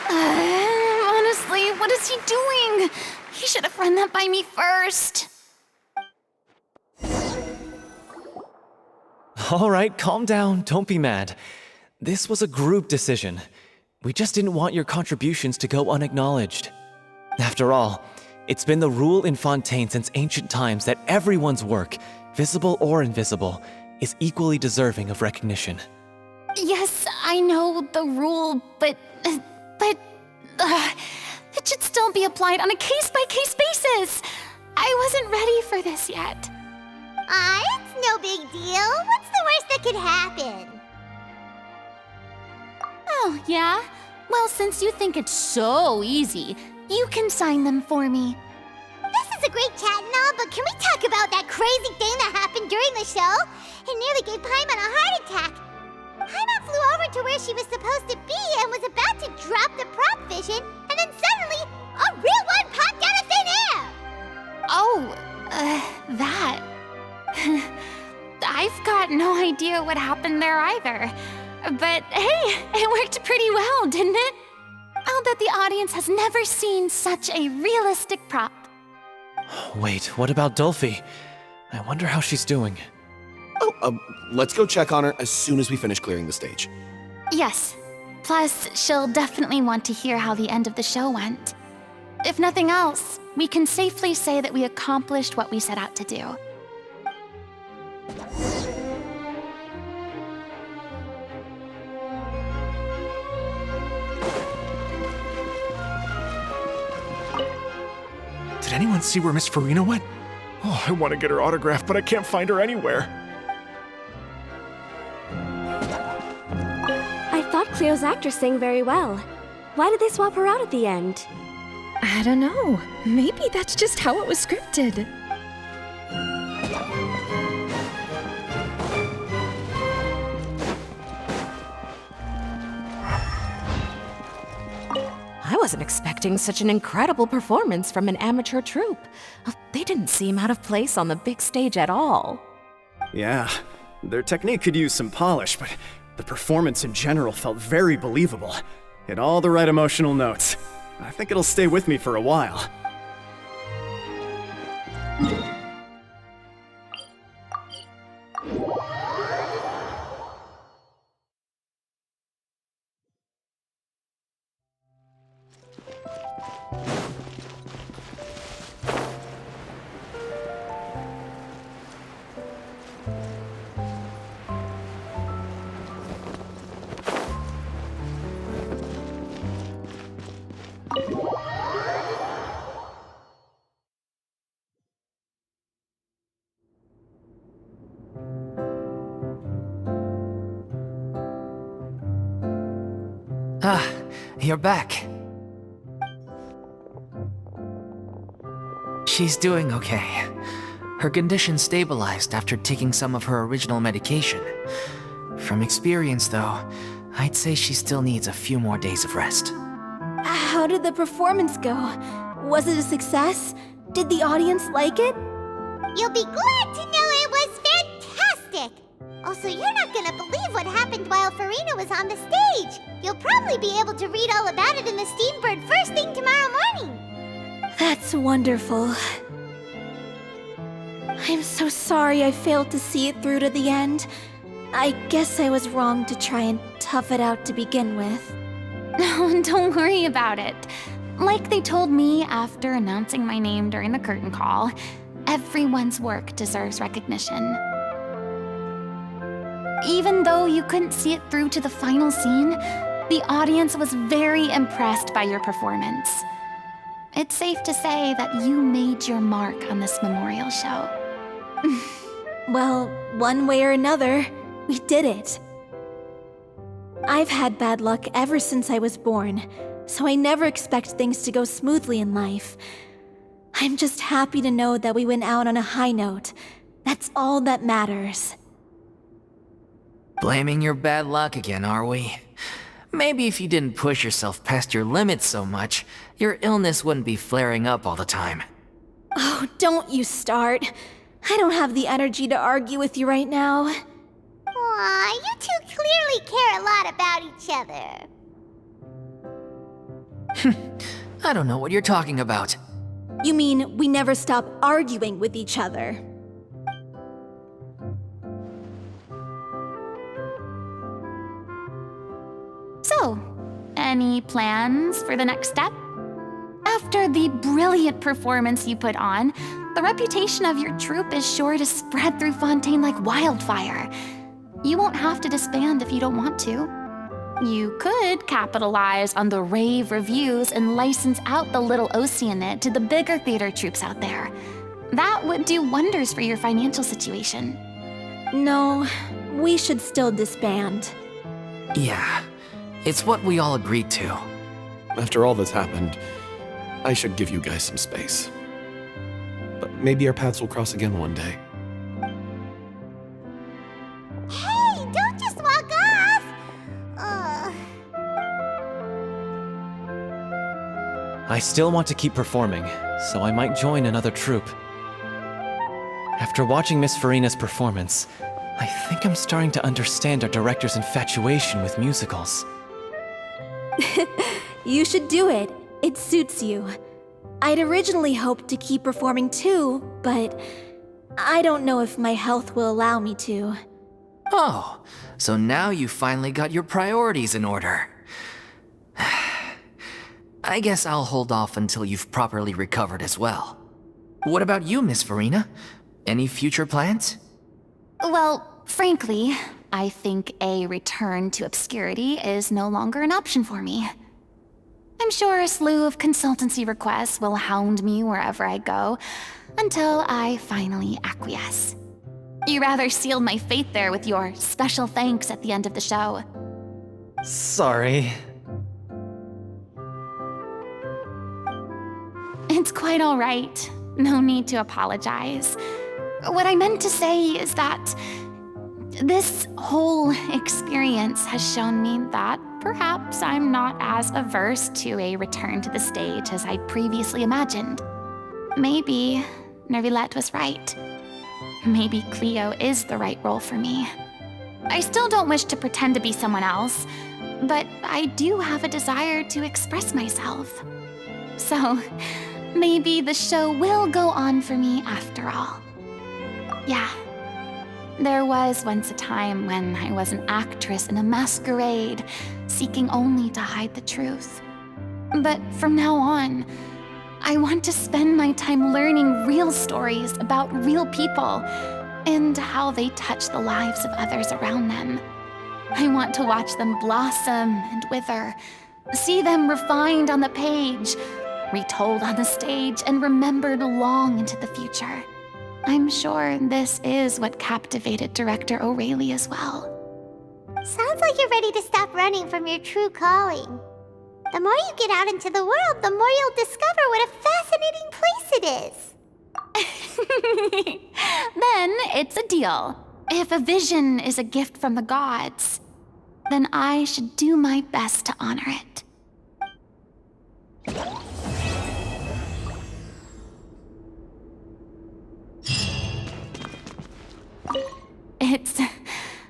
Honestly, what is he doing? He should have run that by me first. All right, calm down, don't be mad. This was a group decision. We just didn't want your contributions to go unacknowledged. After all, it's been the rule in Fontaine since ancient times that everyone's work, visible or invisible, is equally deserving of recognition. Yes, I know the rule, but it should still be applied on a case-by-case basis. I wasn't ready for this yet. It's no big deal. What's the worst that could happen? Oh, yeah? Well, since you think it's so easy, you can sign them for me. This is a great chat and all, but can we talk about that crazy thing that happened during the show? It nearly gave Paimon a heart attack. Paimon flew over to where she was supposed to be and was about to drop the prop vision, and then suddenly, a That. I've got no idea what happened there either. But hey, it worked pretty well, didn't it? I'll bet the audience has never seen such a realistic prop. Wait, what about Dolphy? I wonder how she's doing. Oh, let's go check on her as soon as we finish clearing the stage. Yes. Plus, she'll definitely want to hear how the end of the show went. If nothing else, we can safely say that we accomplished what we set out to do. Did anyone see where Miss Furina went? Oh, I want to get her autograph, but I can't find her anywhere. I thought Cleo's actress sang very well. Why did they swap her out at the end? I don't know. Maybe that's just how it was scripted. I wasn't expecting such an incredible performance from an amateur troupe. They didn't seem out of place on the big stage at all. Yeah, their technique could use some polish, but the performance in general felt very believable. Hit all the right emotional notes. I think it'll stay with me for a while. Ah, you're back. She's doing okay. Her condition stabilized after taking some of her original medication. From experience, though, I'd say she still needs a few more days of rest. How did the performance go? Was it a success? Did the audience like it? You'll be glad to know it was fantastic! Also, you're not gonna believe what happened while Furina was on the stage! You'll probably be able to read all about it in the Steambird first thing tomorrow morning! That's wonderful. I'm so sorry I failed to see it through to the end. I guess I was wrong to try and tough it out to begin with. No, don't worry about it. Like they told me after announcing my name during the curtain call, everyone's work deserves recognition. Even though you couldn't see it through to the final scene, the audience was very impressed by your performance. It's safe to say that you made your mark on this memorial show. Well, one way or another, we did it. I've had bad luck ever since I was born, so I never expect things to go smoothly in life. I'm just happy to know that we went out on a high note. That's all that matters. Blaming your bad luck again, are we? Maybe if you didn't push yourself past your limits so much, your illness wouldn't be flaring up all the time. Oh, don't you start. I don't have the energy to argue with you right now. Aw, you two clearly care a lot about each other. I don't know what you're talking about. You mean we never stop arguing with each other? So, any plans for the next step? After the brilliant performance you put on, the reputation of your troupe is sure to spread through Fontaine like wildfire. You won't have to disband if you don't want to. You could capitalize on the rave reviews and license out the little Oceanid to the bigger theater troupes out there. That would do wonders for your financial situation. No, we should still disband. Yeah, it's what we all agreed to. After all that's happened, I should give you guys some space. But maybe our paths will cross again one day. Hey, don't just walk off! I still want to keep performing, so I might join another troupe. After watching Miss Furina's performance, I think I'm starting to understand our director's infatuation with musicals. You should do it. It suits you. I'd originally hoped to keep performing too, but I don't know if my health will allow me to. Oh, so now you finally got your priorities in order. I guess I'll hold off until you've properly recovered as well. What about you, Miss Furina? Any future plans? Well, frankly, I think a return to obscurity is no longer an option for me. I'm sure a slew of consultancy requests will hound me wherever I go, until I finally acquiesce. You rather sealed my fate there with your special thanks at the end of the show. Sorry. It's quite all right. No need to apologize. What I meant to say is that this whole experience has shown me that perhaps I'm not as averse to a return to the stage as I previously imagined. Maybe Nervilette was right. Maybe Cleo is the right role for me. I still don't wish to pretend to be someone else, but I do have a desire to express myself. So, maybe the show will go on for me after all. Yeah. There was once a time when I was an actress in a masquerade, seeking only to hide the truth. But from now on, I want to spend my time learning real stories about real people and how they touch the lives of others around them. I want to watch them blossom and wither, see them refined on the page, retold on the stage, and remembered long into the future. I'm sure this is what captivated director O'Reilly as well. Sounds like you're ready to stop running from your true calling. The more you get out into the world, the more you'll discover what a fascinating place it is. Then it's a deal. If a vision is a gift from the gods, then I should do my best to honor it. It's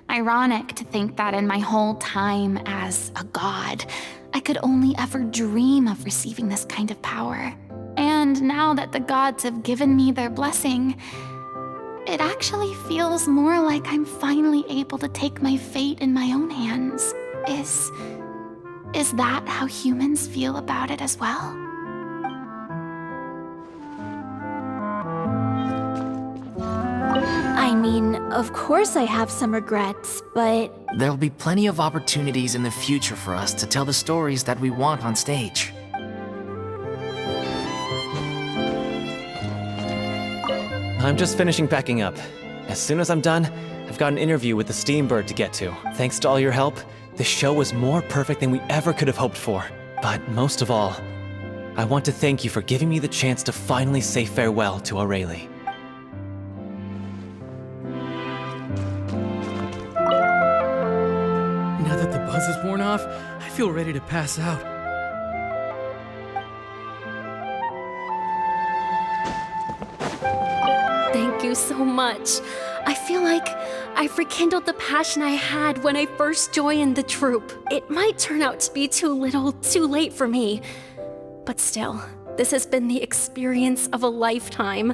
ironic to think that in my whole time as a god, I could only ever dream of receiving this kind of power. And now that the gods have given me their blessing, it actually feels more like I'm finally able to take my fate in my own hands. Is that how humans feel about it as well? I mean, of course I have some regrets, but... There'll be plenty of opportunities in the future for us to tell the stories that we want on stage. I'm just finishing packing up. As soon as I'm done, I've got an interview with the Steambird to get to. Thanks to all your help, this show was more perfect than we ever could have hoped for. But most of all, I want to thank you for giving me the chance to finally say farewell to O'Reilly. Now that the buzz is worn off, I feel ready to pass out. Thank you so much. I feel like I've rekindled the passion I had when I first joined the troupe. It might turn out to be too little, too late for me. But still, this has been the experience of a lifetime.